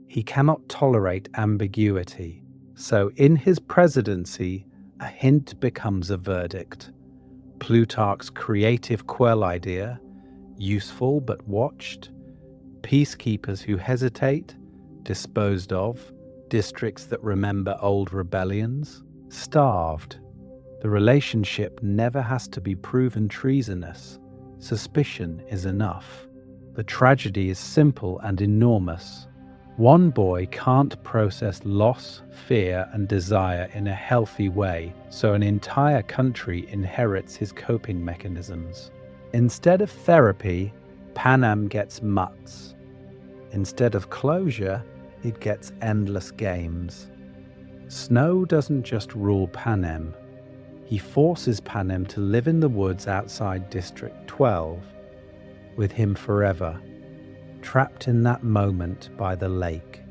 Speaker 1: He cannot tolerate ambiguity, so in his presidency, a hint becomes a verdict. Plutarch's creative quell idea, useful but watched. Peacekeepers who hesitate, disposed of. Districts that remember old rebellions, starved. The relationship never has to be proven treasonous. Suspicion is enough. The tragedy is simple and enormous. One boy can't process loss, fear, and desire in a healthy way, so an entire country inherits his coping mechanisms. Instead of therapy, Panem gets mutts. Instead of closure, it gets endless games. Snow doesn't just rule Panem. He forces Panem to live in the woods outside District 12, with him forever, trapped in that moment by the lake,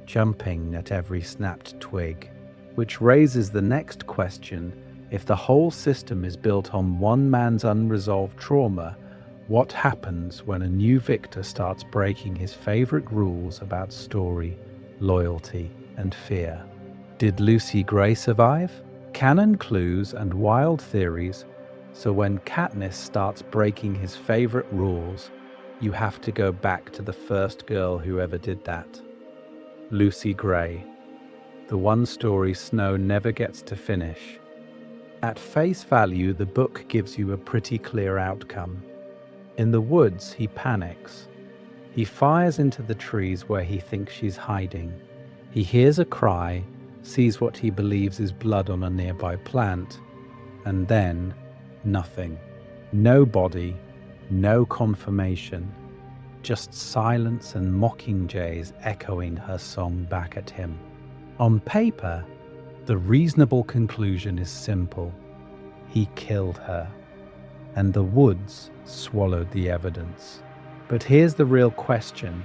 Speaker 1: jumping at every snapped twig. Which raises the next question: if the whole system is built on one man's unresolved trauma, what happens when a new victor starts breaking his favorite rules about story, loyalty, and fear? Did Lucy Gray survive? Canon clues and wild theories, so when Katniss starts breaking his favorite rules, you have to go back to the first girl who ever did that. Lucy Gray, the one story Snow never gets to finish. At face value, the book gives you a pretty clear outcome. In the woods, he panics. He fires into the trees where he thinks she's hiding. He hears a cry, sees what he believes is blood on a nearby plant, and then nothing. No body, no confirmation, just silence and mockingjays echoing her song back at him. On paper, the reasonable conclusion is simple. He killed her, and the woods swallowed the evidence. But here's the real question.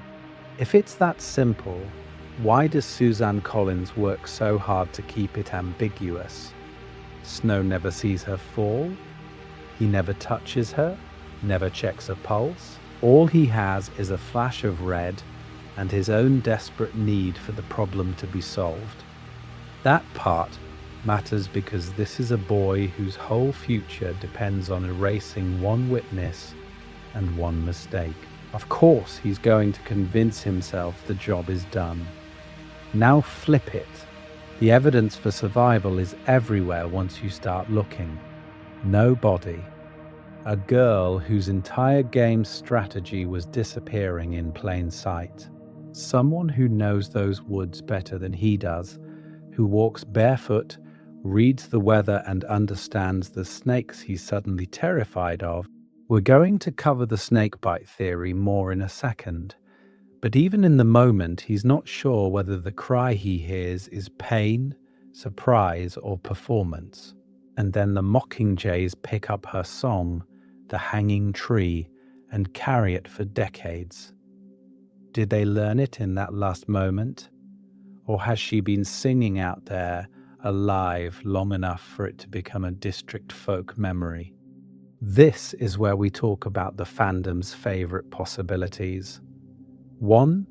Speaker 1: If it's that simple, why does Suzanne Collins work so hard to keep it ambiguous? Snow never sees her fall. He never touches her, never checks her pulse. All he has is a flash of red and his own desperate need for the problem to be solved. That part matters because this is a boy whose whole future depends on erasing one witness and one mistake. Of course, he's going to convince himself the job is done. Now flip it. The evidence for survival is everywhere once you start looking. No body. A girl whose entire game's strategy was disappearing in plain sight. Someone who knows those woods better than he does, who walks barefoot, reads the weather and understands the snakes he's suddenly terrified of. We're going to cover the snakebite theory more in a second, but even in the moment he's not sure whether the cry he hears is pain, surprise or performance. And then the mockingjays pick up her song, The Hanging Tree, and carry it for decades. Did they learn it in that last moment? Or has she been singing out there, alive, long enough for it to become a district folk memory? This is where we talk about the fandom's favorite possibilities. 1.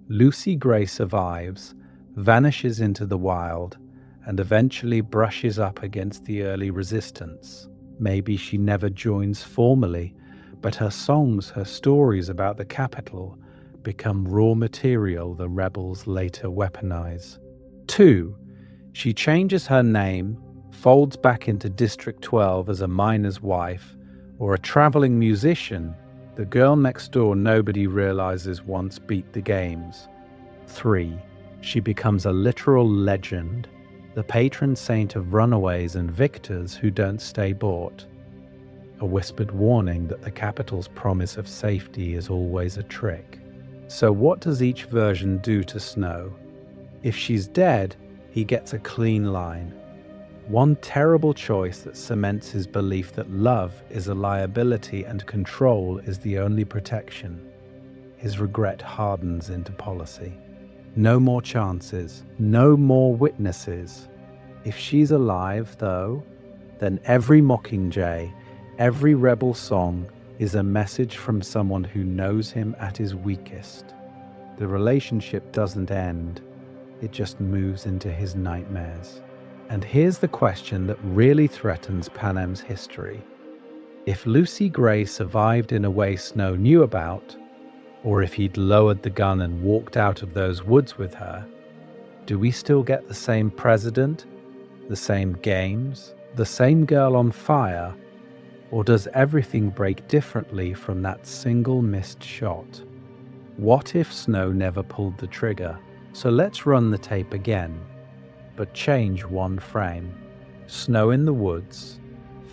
Speaker 1: Lucy Gray survives, vanishes into the wild, and eventually brushes up against the early resistance. Maybe she never joins formally, but her songs, her stories about the capital, become raw material the rebels later weaponize. 2. She changes her name, folds back into District 12 as a miner's wife, or a traveling musician, the girl next door nobody realizes once beat the games. 3. She becomes a literal legend, the patron saint of runaways and victors who don't stay bought. A whispered warning that the capital's promise of safety is always a trick. So what does each version do to Snow? If she's dead, he gets a clean line. One terrible choice that cements his belief that love is a liability and control is the only protection. His regret hardens into policy. No more chances, no more witnesses. If she's alive, though, then every mockingjay, every rebel song is a message from someone who knows him at his weakest. The relationship doesn't end, it just moves into his nightmares. And here's the question that really threatens Panem's history. If Lucy Gray survived in a way Snow knew about, or if he'd lowered the gun and walked out of those woods with her, do we still get the same president, the same games, the same girl on fire, or does everything break differently from that single missed shot? What if Snow never pulled the trigger? So let's run the tape again, but change one frame. Snow in the woods,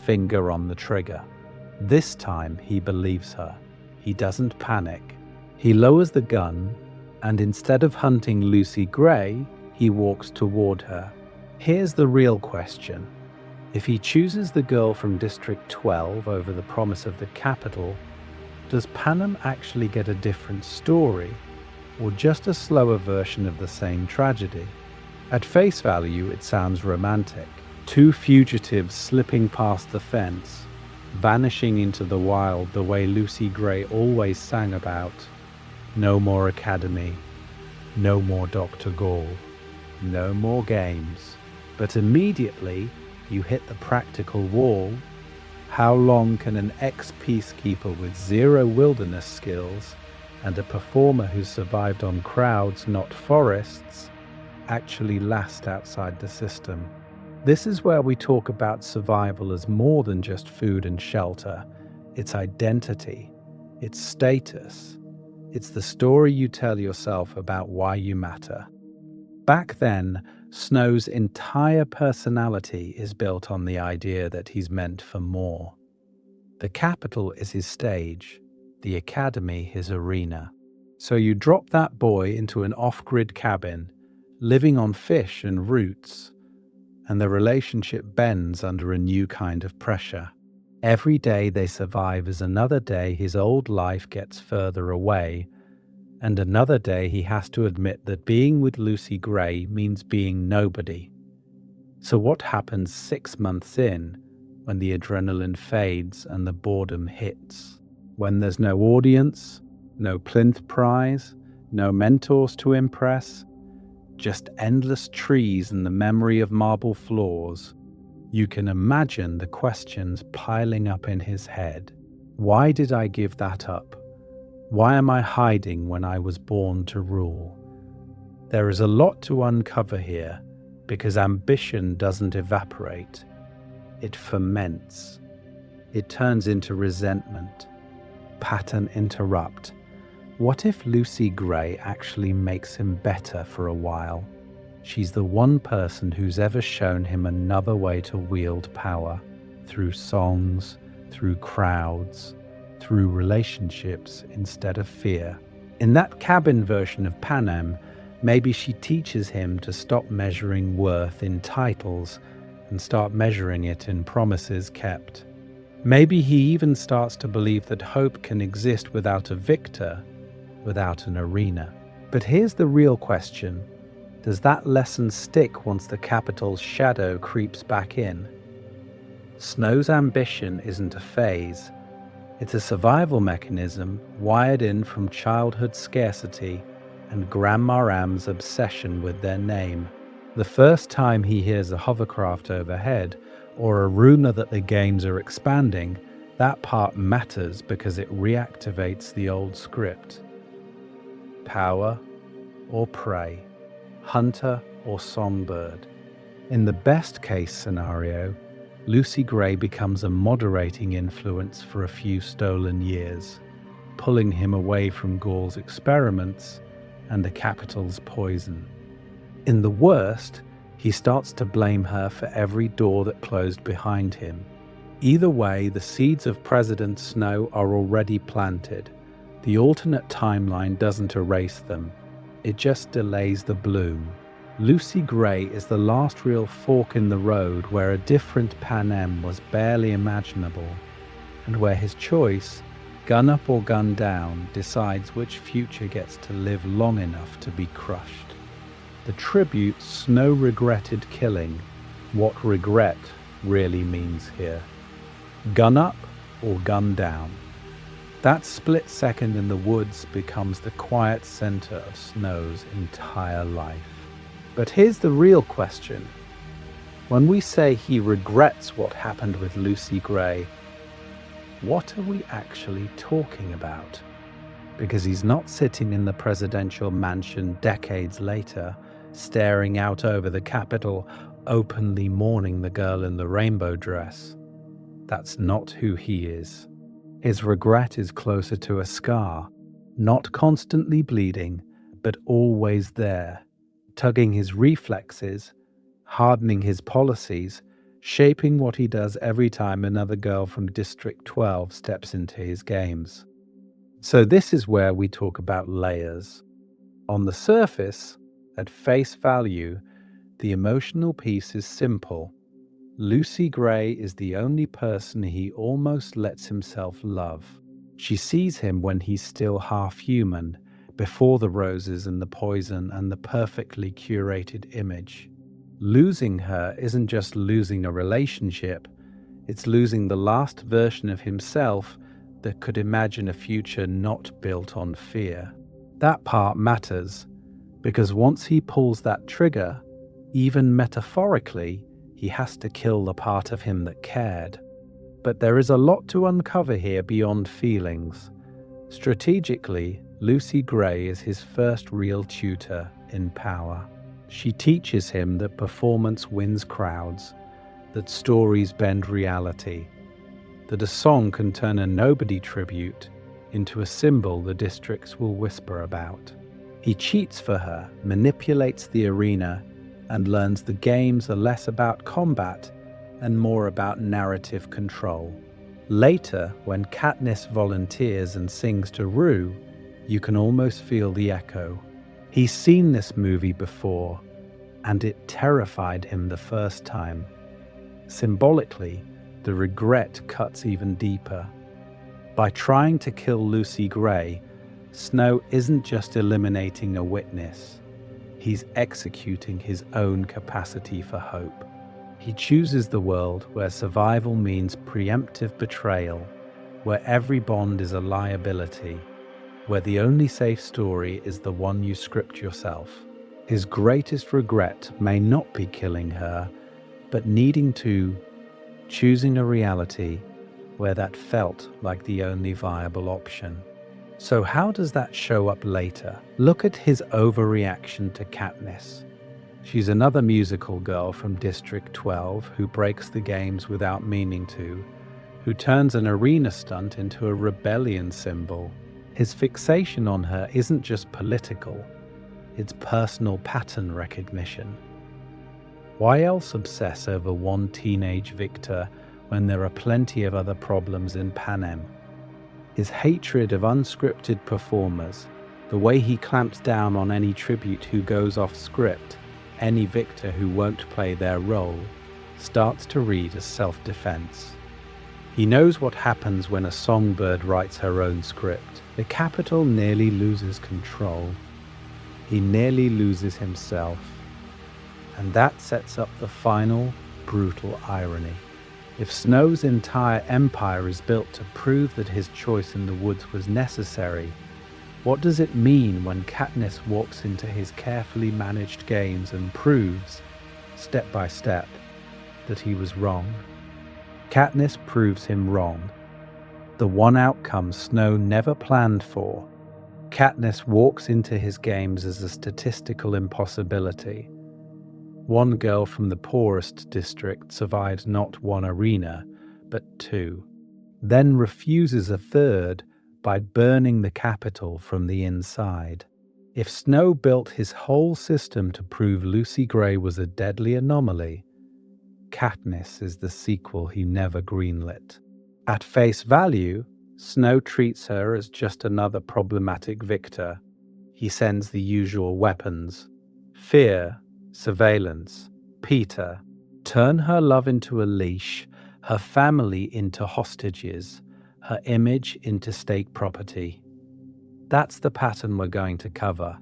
Speaker 1: finger on the trigger. This time he believes her. He doesn't panic. He lowers the gun, and instead of hunting Lucy Gray, he walks toward her. Here's the real question. If he chooses the girl from District 12 over the promise of the capital, does Panem actually get a different story, or just a slower version of the same tragedy? At face value, it sounds romantic. Two fugitives slipping past the fence, vanishing into the wild the way Lucy Gray always sang about. No more academy, no more Dr. Gall, no more games. But immediately, you hit the practical wall. How long can an ex-peacekeeper with zero wilderness skills and a performer who survived on crowds, not forests, actually last outside the system? This is where we talk about survival as more than just food and shelter. It's identity, it's status, it's the story you tell yourself about why you matter. Back then, Snow's entire personality is built on the idea that he's meant for more. The capital is his stage, the academy his arena. So you drop that boy into an off-grid cabin, living on fish and roots, and the relationship bends under a new kind of pressure. Every day they survive is another day his old life gets further away, and another day he has to admit that being with Lucy Gray means being nobody. So what happens 6 months in when the adrenaline fades and the boredom hits? When there's no audience, no plinth prize, no mentors to impress, just endless trees and the memory of marble floors, you can imagine the questions piling up in his head. Why did I give that up? Why am I hiding when I was born to rule? There is a lot to uncover here because ambition doesn't evaporate. It ferments. It turns into resentment. Pattern interrupt. What if Lucy Gray actually makes him better for a while? She's the one person who's ever shown him another way to wield power, through songs, through crowds, through relationships instead of fear. In that cabin version of Panem, maybe she teaches him to stop measuring worth in titles and start measuring it in promises kept. Maybe he even starts to believe that hope can exist without a victor, without an arena. But here's the real question. Does that lesson stick once the capital's shadow creeps back in? Snow's ambition isn't a phase. It's a survival mechanism wired in from childhood scarcity and Grandma Am's obsession with their name. The first time he hears a hovercraft overhead or a rumor that the games are expanding, that part matters because it reactivates the old script. Power or prey, hunter or songbird. In the best case scenario, Lucy Gray becomes a moderating influence for a few stolen years, pulling him away from Gall's experiments and the capital's poison. In the worst, he starts to blame her for every door that closed behind him. Either way, the seeds of President Snow are already planted. The alternate timeline doesn't erase them. It just delays the bloom. Lucy Gray is the last real fork in the road where a different Panem was barely imaginable, and where his choice, gun up or gun down, decides which future gets to live long enough to be crushed. The tribute Snow regretted killing, what regret really means here. Gun up or gun down. That split second in the woods becomes the quiet center of Snow's entire life. But here's the real question. When we say he regrets what happened with Lucy Gray, what are we actually talking about? Because he's not sitting in the presidential mansion decades later, staring out over the Capitol, openly mourning the girl in the rainbow dress. That's not who he is. His regret is closer to a scar, not constantly bleeding, but always there, tugging his reflexes, hardening his policies, shaping what he does every time another girl from District 12 steps into his games. So this is where we talk about layers. On the surface, at face value, the emotional piece is simple. Lucy Gray is the only person he almost lets himself love. She sees him when he's still half human, before the roses and the poison and the perfectly curated image. Losing her isn't just losing a relationship, it's losing the last version of himself that could imagine a future not built on fear. That part matters, because once he pulls that trigger, even metaphorically, he has to kill the part of him that cared. But there is a lot to uncover here beyond feelings. Strategically, Lucy Gray is his first real tutor in power. She teaches him that performance wins crowds, that stories bend reality, that a song can turn a nobody tribute into a symbol the districts will whisper about. He cheats for her, manipulates the arena, and learns the games are less about combat and more about narrative control. Later, when Katniss volunteers and sings to Rue, you can almost feel the echo. He's seen this movie before, and it terrified him the first time. Symbolically, the regret cuts even deeper. By trying to kill Lucy Gray, Snow isn't just eliminating a witness. He's executing his own capacity for hope. He chooses the world where survival means preemptive betrayal, where every bond is a liability, where the only safe story is the one you script yourself. His greatest regret may not be killing her, but needing to, choosing a reality where that felt like the only viable option. So how does that show up later? Look at his overreaction to Katniss. She's another musical girl from District 12 who breaks the games without meaning to, who turns an arena stunt into a rebellion symbol. His fixation on her isn't just political, it's personal pattern recognition. Why else obsess over one teenage victor when there are plenty of other problems in Panem? His hatred of unscripted performers, the way he clamps down on any tribute who goes off script, any victor who won't play their role, starts to read as self-defense. He knows what happens when a songbird writes her own script. The Capitol nearly loses control. He nearly loses himself. And that sets up the final, brutal irony. If Snow's entire empire is built to prove that his choice in the woods was necessary, what does it mean when Katniss walks into his carefully managed games and proves, step by step, that he was wrong? Katniss proves him wrong. The one outcome Snow never planned for. Katniss walks into his games as a statistical impossibility. One girl from the poorest district survives not one arena, but two, then refuses a third by burning the Capitol from the inside. If Snow built his whole system to prove Lucy Gray was a deadly anomaly, Katniss is the sequel he never greenlit. At face value, Snow treats her as just another problematic victor. He sends the usual weapons: fear, surveillance, Peter. Turn her love into a leash, her family into hostages, her image into state property. That's the pattern we're going to cover.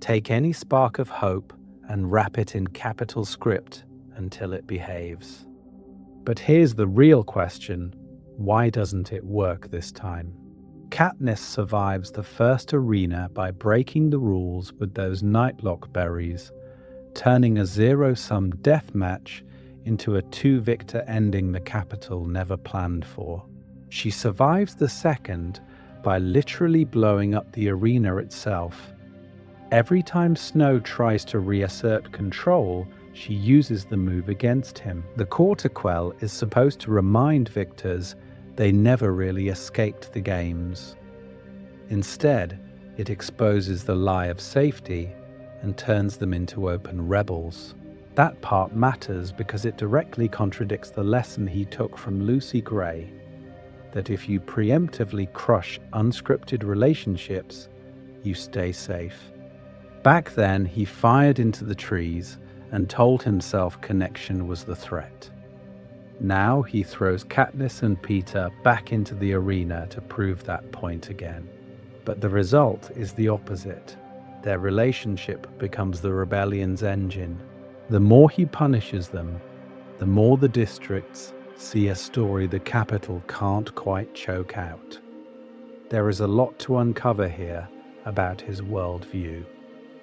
Speaker 1: Take any spark of hope and wrap it in capital script until it behaves. But here's the real question: why doesn't it work this time? Katniss survives the first arena by breaking the rules with those nightlock berries, turning a zero-sum death match into a two-victor ending the Capitol never planned for. She survives the second by literally blowing up the arena itself. Every time Snow tries to reassert control, she uses the move against him. The Quarterquell is supposed to remind victors they never really escaped the games. Instead, it exposes the lie of safety and turns them into open rebels. That part matters because it directly contradicts the lesson he took from Lucy Gray, that if you preemptively crush unscripted relationships, you stay safe. Back then, he fired into the trees and told himself connection was the threat. Now he throws Katniss and Peter back into the arena to prove that point again. But the result is the opposite. Their relationship becomes the rebellion's engine. The more he punishes them, the more the districts see a story the Capitol can't quite choke out. There is a lot to uncover here about his worldview.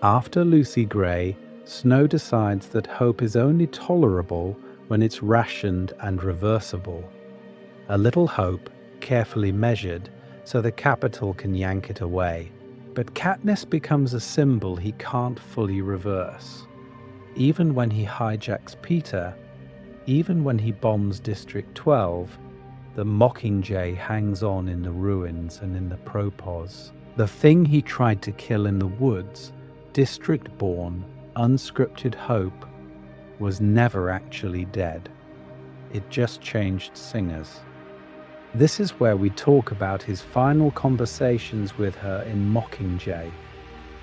Speaker 1: After Lucy Gray, Snow decides that hope is only tolerable when it's rationed and reversible. A little hope, carefully measured, so the Capitol can yank it away. But Katniss becomes a symbol he can't fully reverse. Even when he hijacks Peter, even when he bombs District 12, the Mockingjay hangs on in the ruins and in the propos. The thing he tried to kill in the woods, district-born, unscripted hope, was never actually dead. It just changed singers. This is where we talk about his final conversations with her in Mockingjay.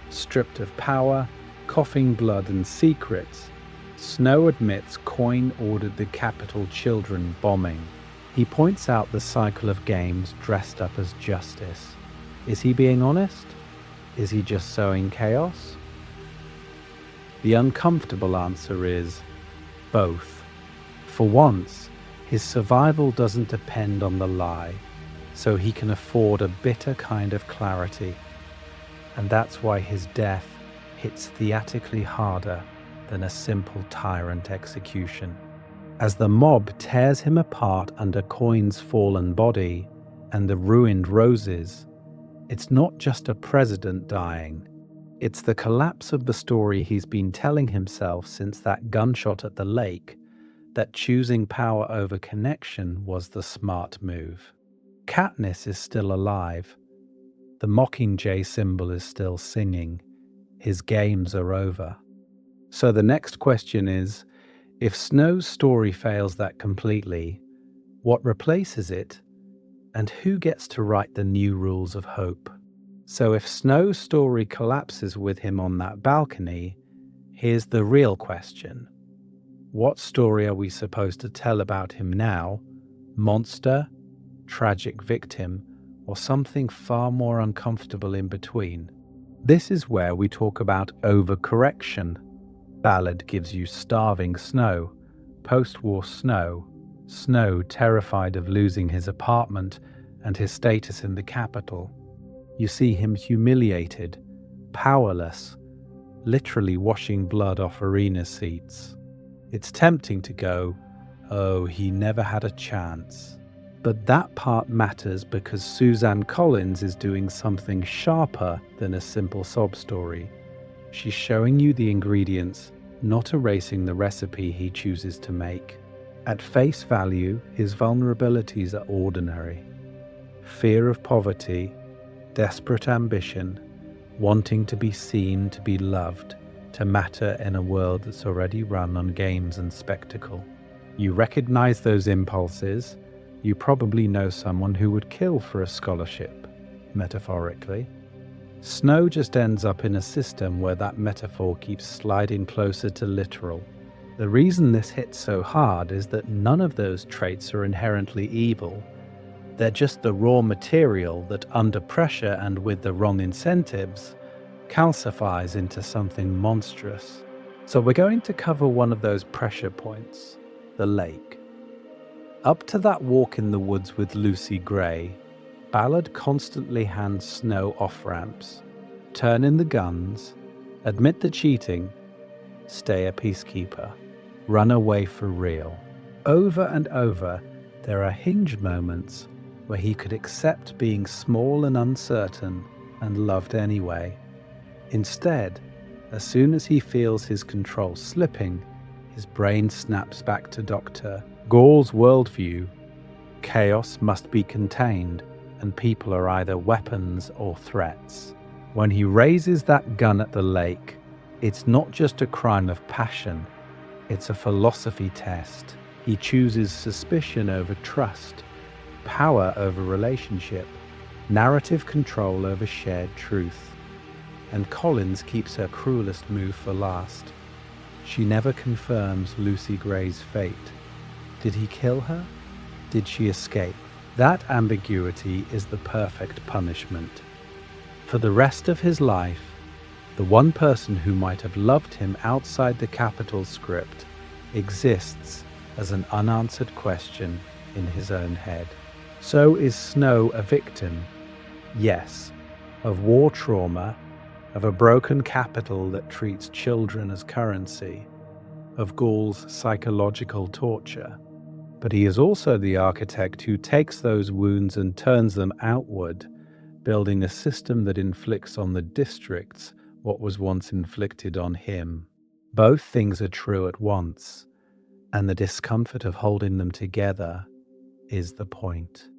Speaker 1: Stripped of power, coughing blood and secrets, Snow admits Coin ordered the Capitol children bombing. He points out the cycle of games dressed up as justice. Is he being honest? Is he just sowing chaos? The uncomfortable answer is both. For once, his survival doesn't depend on the lie, so he can afford a bitter kind of clarity. And that's why his death hits theatrically harder than a simple tyrant execution. As the mob tears him apart under Coin's fallen body and the ruined roses, it's not just a president dying. It's the collapse of the story he's been telling himself since that gunshot at the lake, that choosing power over connection was the smart move. Katniss is still alive. The Mockingjay symbol is still singing. His games are over. So the next question is, if Snow's story fails that completely, what replaces it? And who gets to write the new rules of hope? So if Snow's story collapses with him on that balcony, here's the real question. What story are we supposed to tell about him now? Monster, tragic victim, or something far more uncomfortable in between? This is where we talk about overcorrection. Ballad gives you starving Snow, post-war Snow, Snow terrified of losing his apartment and his status in the capital. You see him humiliated, powerless, literally washing blood off arena seats. It's tempting to go, oh, he never had a chance. But that part matters because Suzanne Collins is doing something sharper than a simple sob story. She's showing you the ingredients, not erasing the recipe he chooses to make. At face value, his vulnerabilities are ordinary. Fear of poverty, desperate ambition, wanting to be seen, to be loved, to matter in a world that's already run on games and spectacle. You recognize those impulses. You probably know someone who would kill for a scholarship, metaphorically. Snow just ends up in a system where that metaphor keeps sliding closer to literal. The reason this hits so hard is that none of those traits are inherently evil. They're just the raw material that, under pressure and with the wrong incentives, calcifies into something monstrous. So we're going to cover one of those pressure points, the lake. Up to that walk in the woods with Lucy Gray, Ballard constantly hands Snow off-ramps. Turn in the guns, admit the cheating, stay a peacekeeper, run away for real. Over and over, there are hinge moments where he could accept being small and uncertain and loved anyway. Instead, as soon as he feels his control slipping, his brain snaps back to Dr. Gaull's worldview. Chaos must be contained, and people are either weapons or threats. When he raises that gun at the lake, it's not just a crime of passion, it's a philosophy test. He chooses suspicion over trust, power over relationship, narrative control over shared truth. And Collins keeps her cruelest move for last. She never confirms Lucy Gray's fate. Did he kill her? Did she escape? That ambiguity is the perfect punishment. For the rest of his life, the one person who might have loved him outside the capital script exists as an unanswered question in his own head. So is Snow a victim? Yes, of war trauma, of a broken capital that treats children as currency, of Gaull's psychological torture. But he is also the architect who takes those wounds and turns them outward, building a system that inflicts on the districts what was once inflicted on him. Both things are true at once, and the discomfort of holding them together is the point.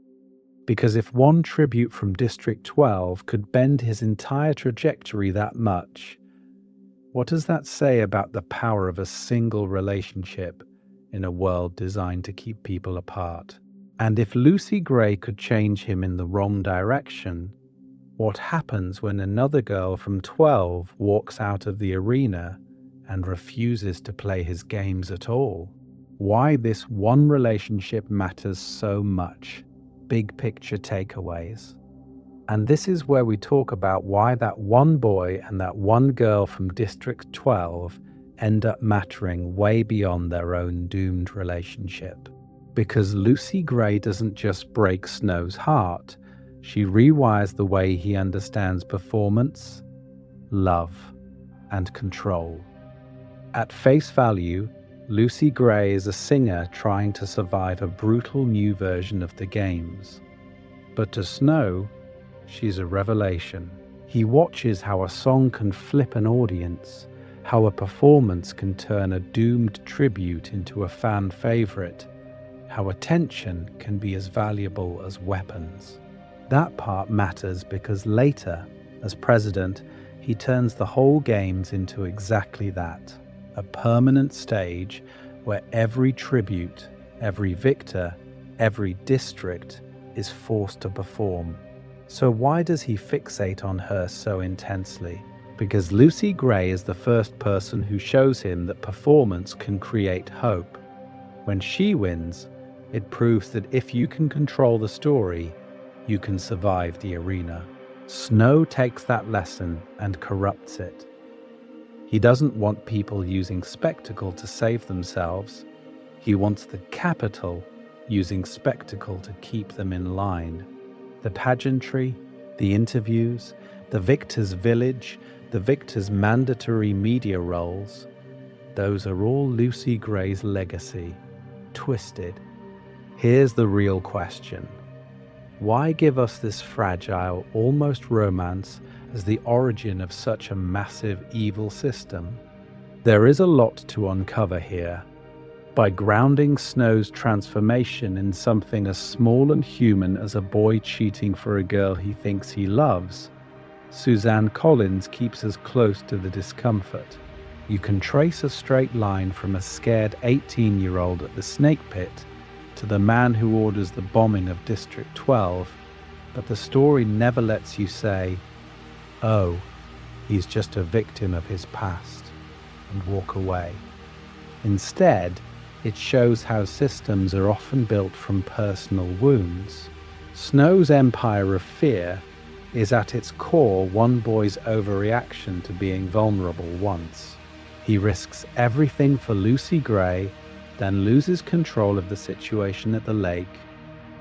Speaker 1: Because if one tribute from District 12 could bend his entire trajectory that much, what does that say about the power of a single relationship in a world designed to keep people apart? And if Lucy Gray could change him in the wrong direction, what happens when another girl from 12 walks out of the arena and refuses to play his games at all? Why this one relationship matters so much. Big picture takeaways. And this is where we talk about why that one boy and that one girl from District 12 end up mattering way beyond their own doomed relationship. Because Lucy Gray doesn't just break Snow's heart, she rewires the way he understands performance, love, and control. At face value, Lucy Gray is a singer trying to survive a brutal new version of the games. But to Snow, she's a revelation. He watches how a song can flip an audience, how a performance can turn a doomed tribute into a fan favorite, how attention can be as valuable as weapons. That part matters because later, as president, he turns the whole games into exactly that, a permanent stage where every tribute, every victor, every district is forced to perform. So why does he fixate on her so intensely? Because Lucy Gray is the first person who shows him that performance can create hope. When she wins, it proves that if you can control the story, you can survive the arena. Snow takes that lesson and corrupts it. He doesn't want people using spectacle to save themselves. He wants the capital using spectacle to keep them in line. The pageantry, the interviews, the victor's village, the victor's mandatory media roles, those are all Lucy Gray's legacy, twisted. Here's the real question. Why give us this fragile, almost romance as the origin of such a massive evil system? There is a lot to uncover here. By grounding Snow's transformation in something as small and human as a boy cheating for a girl he thinks he loves, Suzanne Collins keeps us close to the discomfort. You can trace a straight line from a scared 18-year-old at the snake pit to the man who orders the bombing of District 12, but the story never lets you say, oh, he's just a victim of his past, and walk away. Instead, it shows how systems are often built from personal wounds. Snow's empire of fear is at its core one boy's overreaction to being vulnerable once. He risks everything for Lucy Gray, then loses control of the situation at the lake,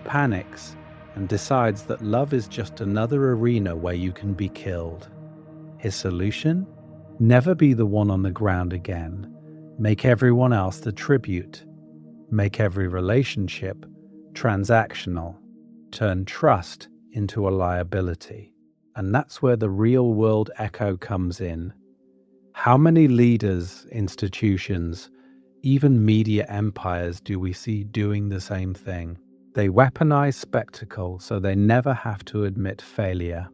Speaker 1: panics, and decides that love is just another arena where you can be killed. His solution? Never be the one on the ground again. Make everyone else the tribute. Make every relationship transactional. Turn trust into a liability. And that's where the real-world echo comes in. How many leaders, institutions, even media empires do we see doing the same thing? They weaponize spectacle so they never have to admit failure.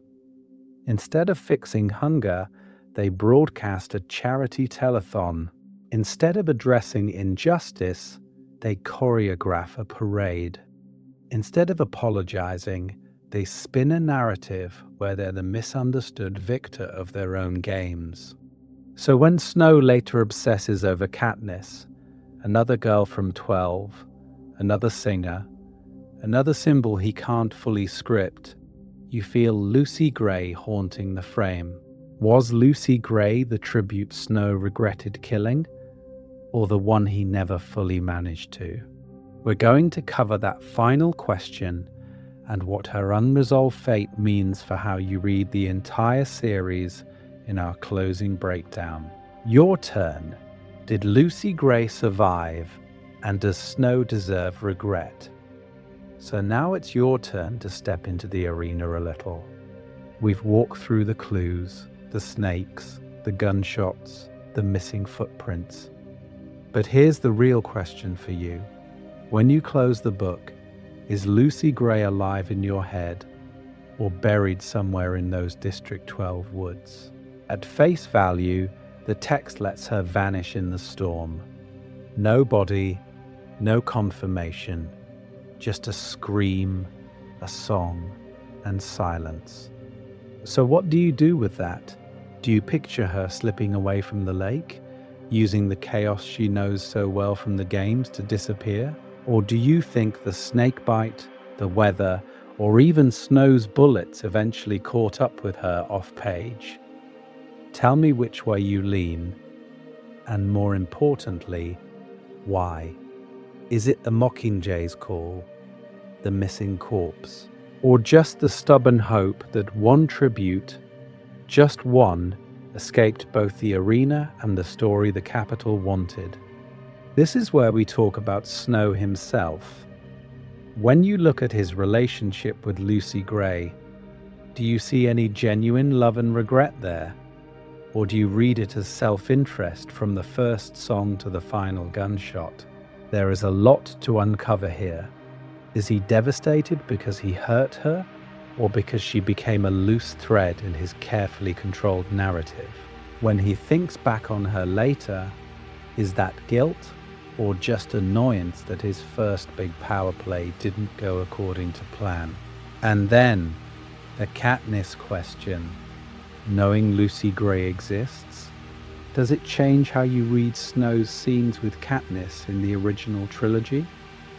Speaker 1: Instead of fixing hunger, they broadcast a charity telethon. Instead of addressing injustice, they choreograph a parade. Instead of apologizing, they spin a narrative where they're the misunderstood victor of their own games. So when Snow later obsesses over Katniss, another girl from 12, another singer, another symbol he can't fully script, you feel Lucy Gray haunting the frame. Was Lucy Gray the tribute Snow regretted killing, or the one he never fully managed to? We're going to cover that final question and what her unresolved fate means for how you read the entire series in our closing breakdown. Your turn. Did Lucy Gray survive, and does Snow deserve regret? So now it's your turn to step into the arena a little. We've walked through the clues, the snakes, the gunshots, the missing footprints. But here's the real question for you. When you close the book, is Lucy Gray alive in your head, or buried somewhere in those District 12 woods? At face value, the text lets her vanish in the storm. No body, no confirmation, just a scream, a song, and silence. So what do you do with that? Do you picture her slipping away from the lake, using the chaos she knows so well from the games to disappear? Or do you think the snakebite, the weather, or even Snow's bullets eventually caught up with her off-page? Tell me which way you lean. And more importantly, why? Is it the Mockingay's call, the missing corpse, or just the stubborn hope that one tribute, just one, escaped both the arena and the story the Capitol wanted? This is where we talk about Snow himself. When you look at his relationship with Lucy Gray, do you see any genuine love and regret there? Or do you read it as self-interest from the first song to the final gunshot? There is a lot to uncover here. Is he devastated because he hurt her, or because she became a loose thread in his carefully controlled narrative? When he thinks back on her later, is that guilt, or just annoyance that his first big power play didn't go according to plan? And then, the Katniss question. Knowing Lucy Gray exists, does it change how you read Snow's scenes with Katniss in the original trilogy?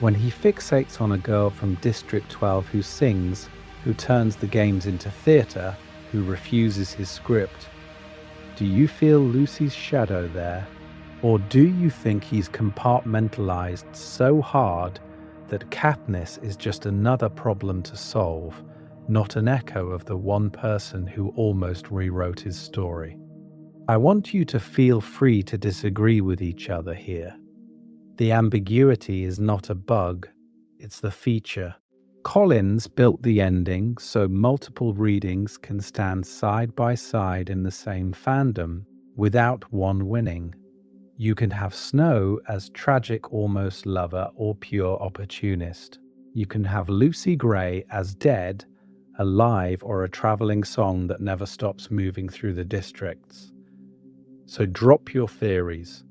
Speaker 1: When he fixates on a girl from District 12 who sings, who turns the games into theatre, who refuses his script, do you feel Lucy's shadow there? Or do you think he's compartmentalized so hard that Katniss is just another problem to solve, not an echo of the one person who almost rewrote his story? I want you to feel free to disagree with each other here. The ambiguity is not a bug, it's the feature. Collins built the ending so multiple readings can stand side by side in the same fandom without one winning. You can have Snow as tragic almost lover or pure opportunist. You can have Lucy Gray as dead, alive, or a traveling song that never stops moving through the districts. So drop your theories.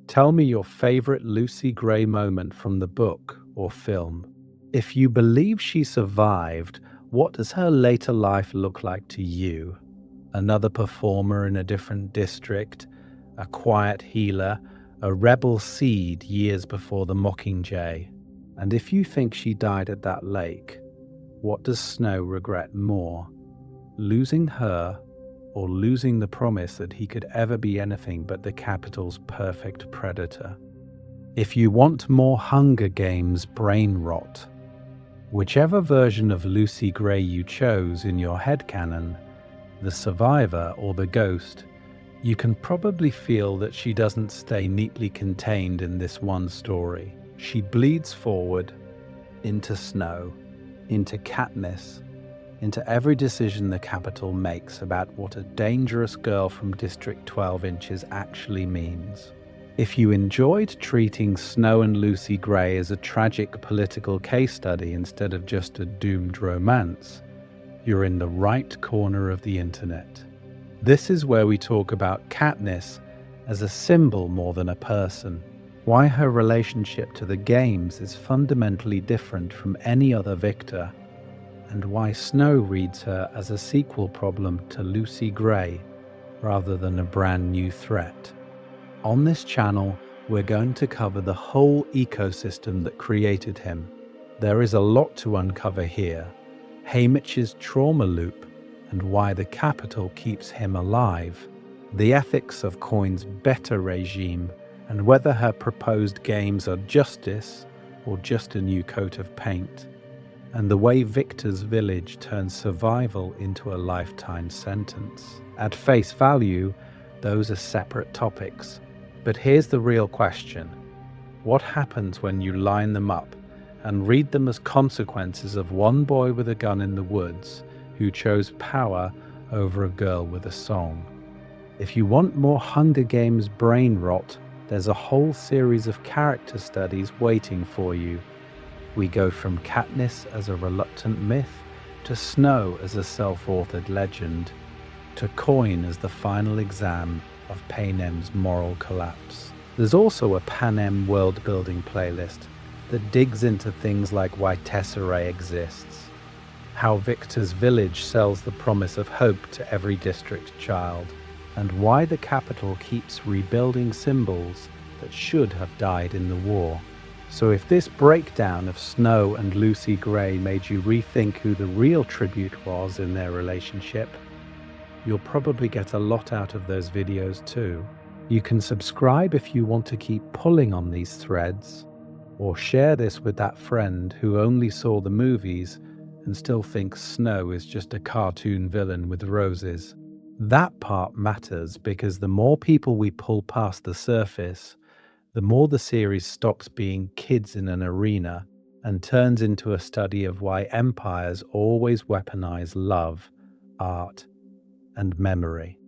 Speaker 1: Tell me your favorite Lucy Gray moment from the book or film. If you believe she survived, what does her later life look like to you? Another performer in a different district, a quiet healer, a rebel seed years before the Mockingjay? And if you think she died at that lake, what does Snow regret more? Losing her, or losing the promise that he could ever be anything but the Capitol's perfect predator? If you want more Hunger Games brain rot, whichever version of Lucy Gray you chose in your headcanon, the survivor or the ghost, you can probably feel that she doesn't stay neatly contained in this one story. She bleeds forward into Snow, into Katniss, into every decision the Capitol makes about what a dangerous girl from District 12 inches actually means. If you enjoyed treating Snow and Lucy Gray as a tragic political case study instead of just a doomed romance, you're in the right corner of the internet. This is where we talk about Katniss as a symbol more than a person, why her relationship to the games is fundamentally different from any other victor, and why Snow reads her as a sequel problem to Lucy Gray rather than a brand new threat. On this channel, we're going to cover the whole ecosystem that created him. There is a lot to uncover here. Haymitch's trauma loop and why the Capitol keeps him alive. The ethics of Coin's better regime and whether her proposed games are justice or just a new coat of paint. And the way Victor's village turns survival into a lifetime sentence. At face value, those are separate topics. But here's the real question. What happens when you line them up and read them as consequences of one boy with a gun in the woods who chose power over a girl with a song? If you want more Hunger Games brain rot, there's a whole series of character studies waiting for you. We go from Katniss as a reluctant myth, to Snow as a self-authored legend, to Coin as the final exam of Panem's moral collapse. There's also a Panem world-building playlist that digs into things like why Tesserae exists, how Victor's village sells the promise of hope to every district child, and why the Capitol keeps rebuilding symbols that should have died in the war. So if this breakdown of Snow and Lucy Gray made you rethink who the real tribute was in their relationship, you'll probably get a lot out of those videos too. You can subscribe if you want to keep pulling on these threads, or share this with that friend who only saw the movies and still thinks Snow is just a cartoon villain with roses. That part matters because the more people we pull past the surface, the more the series stops being kids in an arena and turns into a study of why empires always weaponize love, art, and memory.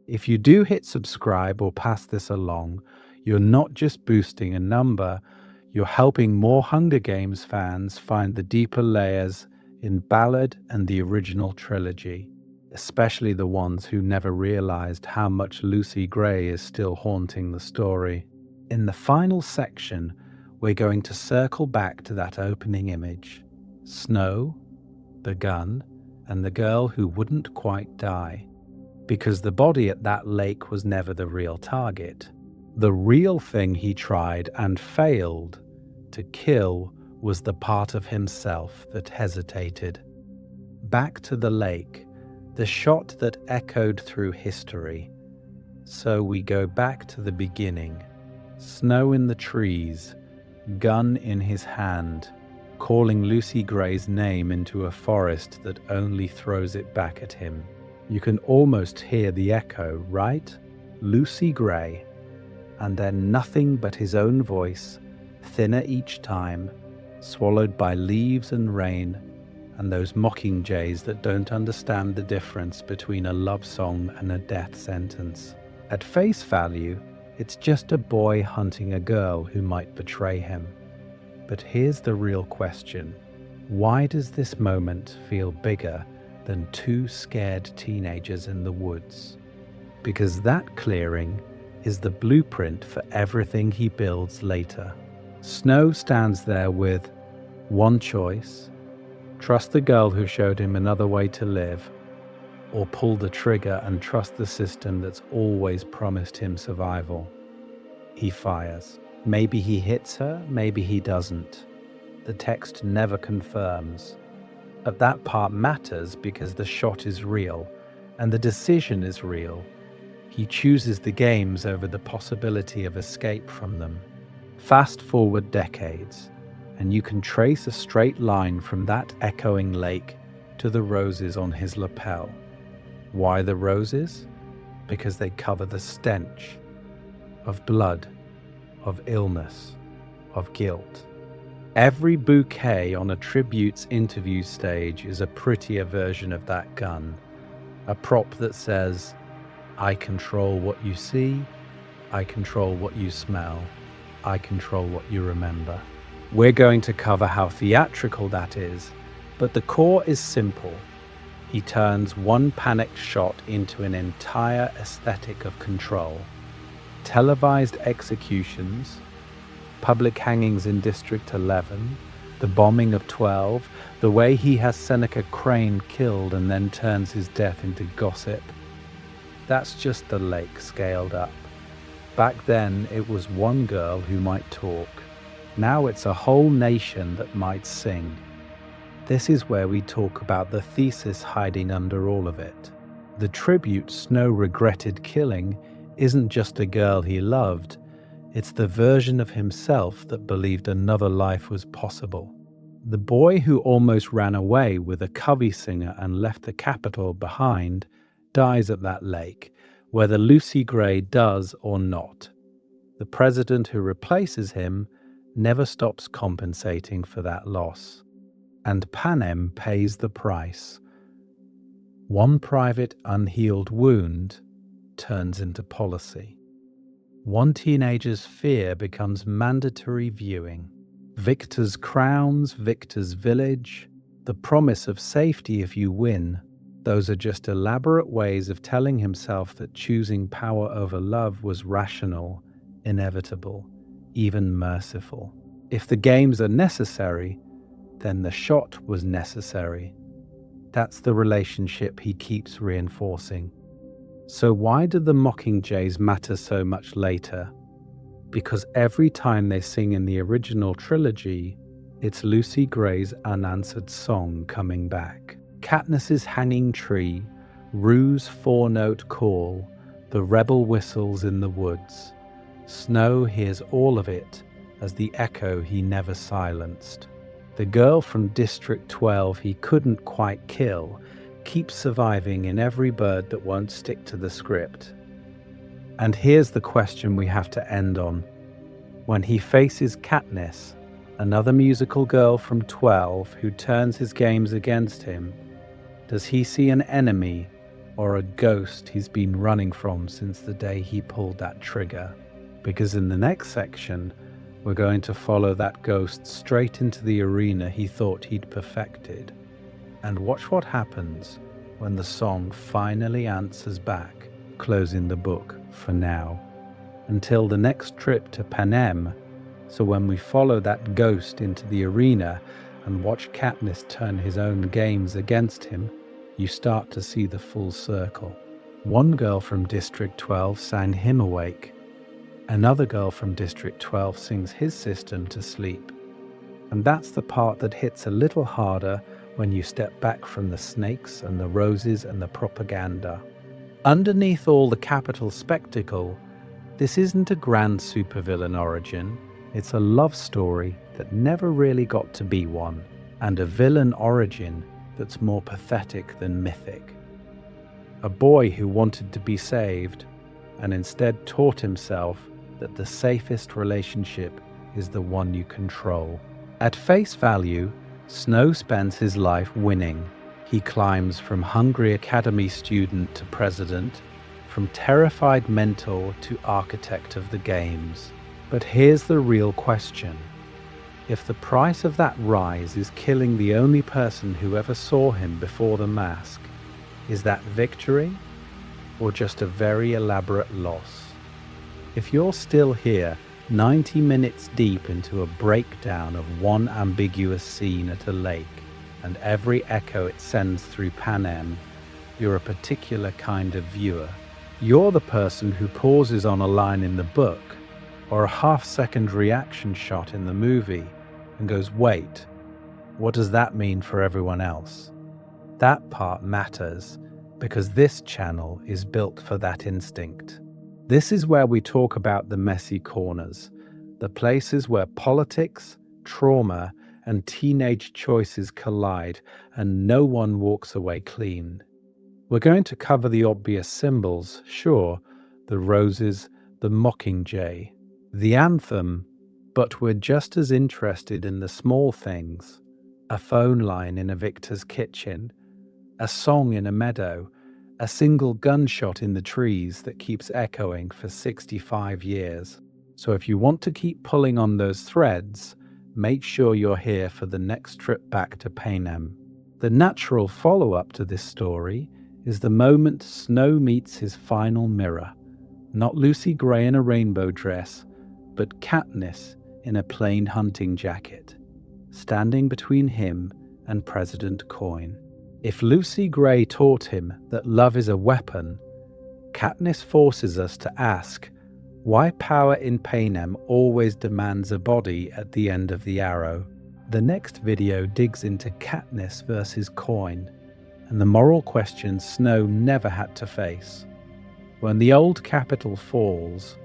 Speaker 1: If you do hit subscribe or pass this along, you're not just boosting a number, you're helping more Hunger Games fans find the deeper layers in Ballad and the original trilogy, especially the ones who never realized how much Lucy Gray is still haunting the story. In the final section, we're going to circle back to that opening image: Snow, the gun, and the girl who wouldn't quite die. Because the body at that lake was never the real target. The real thing he tried and failed to kill was the part of himself that hesitated. Back to the lake, the shot that echoed through history. So we go back to the beginning. Snow in the trees, gun in his hand, calling Lucy Gray's name into a forest that only throws it back at him. You can almost hear the echo, right? Lucy Gray. And then nothing but his own voice, thinner each time, swallowed by leaves and rain, and those mockingjays that don't understand the difference between a love song and a death sentence. At face value, it's just a boy hunting a girl who might betray him. But here's the real question. Why does this moment feel bigger than two scared teenagers in the woods? Because that clearing is the blueprint for everything he builds later. Snow stands there with one choice: trust the girl who showed him another way to live, or pull the trigger and trust the system that's always promised him survival. He fires. Maybe he hits her, maybe he doesn't. The text never confirms. But that part matters because the shot is real, and the decision is real. He chooses the games over the possibility of escape from them. Fast forward decades, and you can trace a straight line from that echoing lake to the roses on his lapel. Why the roses? Because they cover the stench of blood, of illness, of guilt. Every bouquet on a tribute's interview stage is a prettier version of that gun, a prop that says, I control what you see, I control what you smell, I control what you remember. We're going to cover how theatrical that is, but the core is simple. He turns one panicked shot into an entire aesthetic of control. Televised executions, public hangings in District 11, the bombing of 12, the way he has Seneca Crane killed and then turns his death into gossip. That's just the lake scaled up. Back then, it was one girl who might talk. Now it's a whole nation that might sing. This is where we talk about the thesis hiding under all of it. The tribute Snow regretted killing isn't just a girl he loved, it's the version of himself that believed another life was possible. The boy who almost ran away with a Covey singer and left the capital behind dies at that lake, whether Lucy Gray does or not. The president who replaces him never stops compensating for that loss. And Panem pays the price. One private unhealed wound turns into policy. One teenager's fear becomes mandatory viewing. Victor's crowns, Victor's village, the promise of safety if you win, those are just elaborate ways of telling himself that choosing power over love was rational, inevitable, even merciful. If the games are necessary, then the shot was necessary. That's the relationship he keeps reinforcing. So why do the Mockingjays matter so much later? Because every time they sing in the original trilogy, it's Lucy Gray's unanswered song coming back. Katniss's hanging tree, Rue's four-note call, The rebel whistles in the woods. Snow hears all of it as the echo he never silenced. The girl from District 12 he couldn't quite kill keeps surviving in every bird that won't stick to the script. And here's the question we have to end on. When he faces Katniss, another musical girl from 12 who turns his games against him, does he see an enemy or a ghost he's been running from since the day he pulled that trigger? Because in the next section, we're going to follow that ghost straight into the arena he thought he'd perfected, and watch what happens when the song finally answers back, closing the book for now. Until the next trip to Panem, so when we follow that ghost into the arena and watch Katniss turn his own games against him, you start to see the full circle. One girl from District 12 sang him awake. Another girl from District 12 sings his system to sleep. And that's the part that hits a little harder when you step back from the snakes and the roses and the propaganda. Underneath all the capital spectacle, this isn't a grand supervillain origin. It's a love story that never really got to be one, and a villain origin that's more pathetic than mythic. A boy who wanted to be saved and instead taught himself that the safest relationship is the one you control. At face value, Snow spends his life winning. He climbs from hungry academy student to president, from terrified mentor to architect of the games. But here's the real question. If the price of that rise is killing the only person who ever saw him before the mask, is that victory or just a very elaborate loss? If you're still here, 90 minutes deep into a breakdown of one ambiguous scene at a lake and every echo it sends through Panem, you're a particular kind of viewer. You're the person who pauses on a line in the book or a half-second reaction shot in the movie and goes, wait, what does that mean for everyone else? That part matters because this channel is built for that instinct. This is where we talk about the messy corners, the places where politics, trauma, and teenage choices collide and no one walks away clean. We're going to cover the obvious symbols, sure, the roses, the mockingjay, the anthem, but we're just as interested in the small things. A phone line in a Victor's kitchen, a song in a meadow, a single gunshot in the trees that keeps echoing for 65 years. So if you want to keep pulling on those threads, make sure you're here for the next trip back to Panem. The natural follow-up to this story is the moment Snow meets his final mirror. Not Lucy Gray in a rainbow dress, but Katniss in a plain hunting jacket, standing between him and President Coin. If Lucy Gray taught him that love is a weapon, Katniss forces us to ask why power in Panem always demands a body at the end of the arrow. The next video digs into Katniss versus Coin and the moral questions Snow never had to face. When the old capital falls,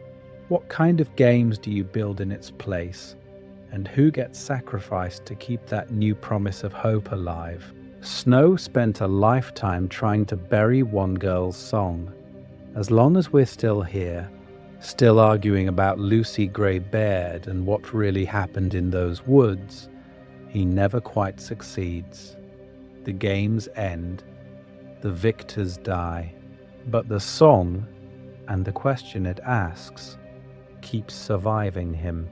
Speaker 1: what kind of games do you build in its place? And who gets sacrificed to keep that new promise of hope alive? Snow spent a lifetime trying to bury one girl's song. As long as we're still here, still arguing about Lucy Gray Baird and what really happened in those woods, he never quite succeeds. The games end, the victors die, but the song and the question it asks keeps surviving him.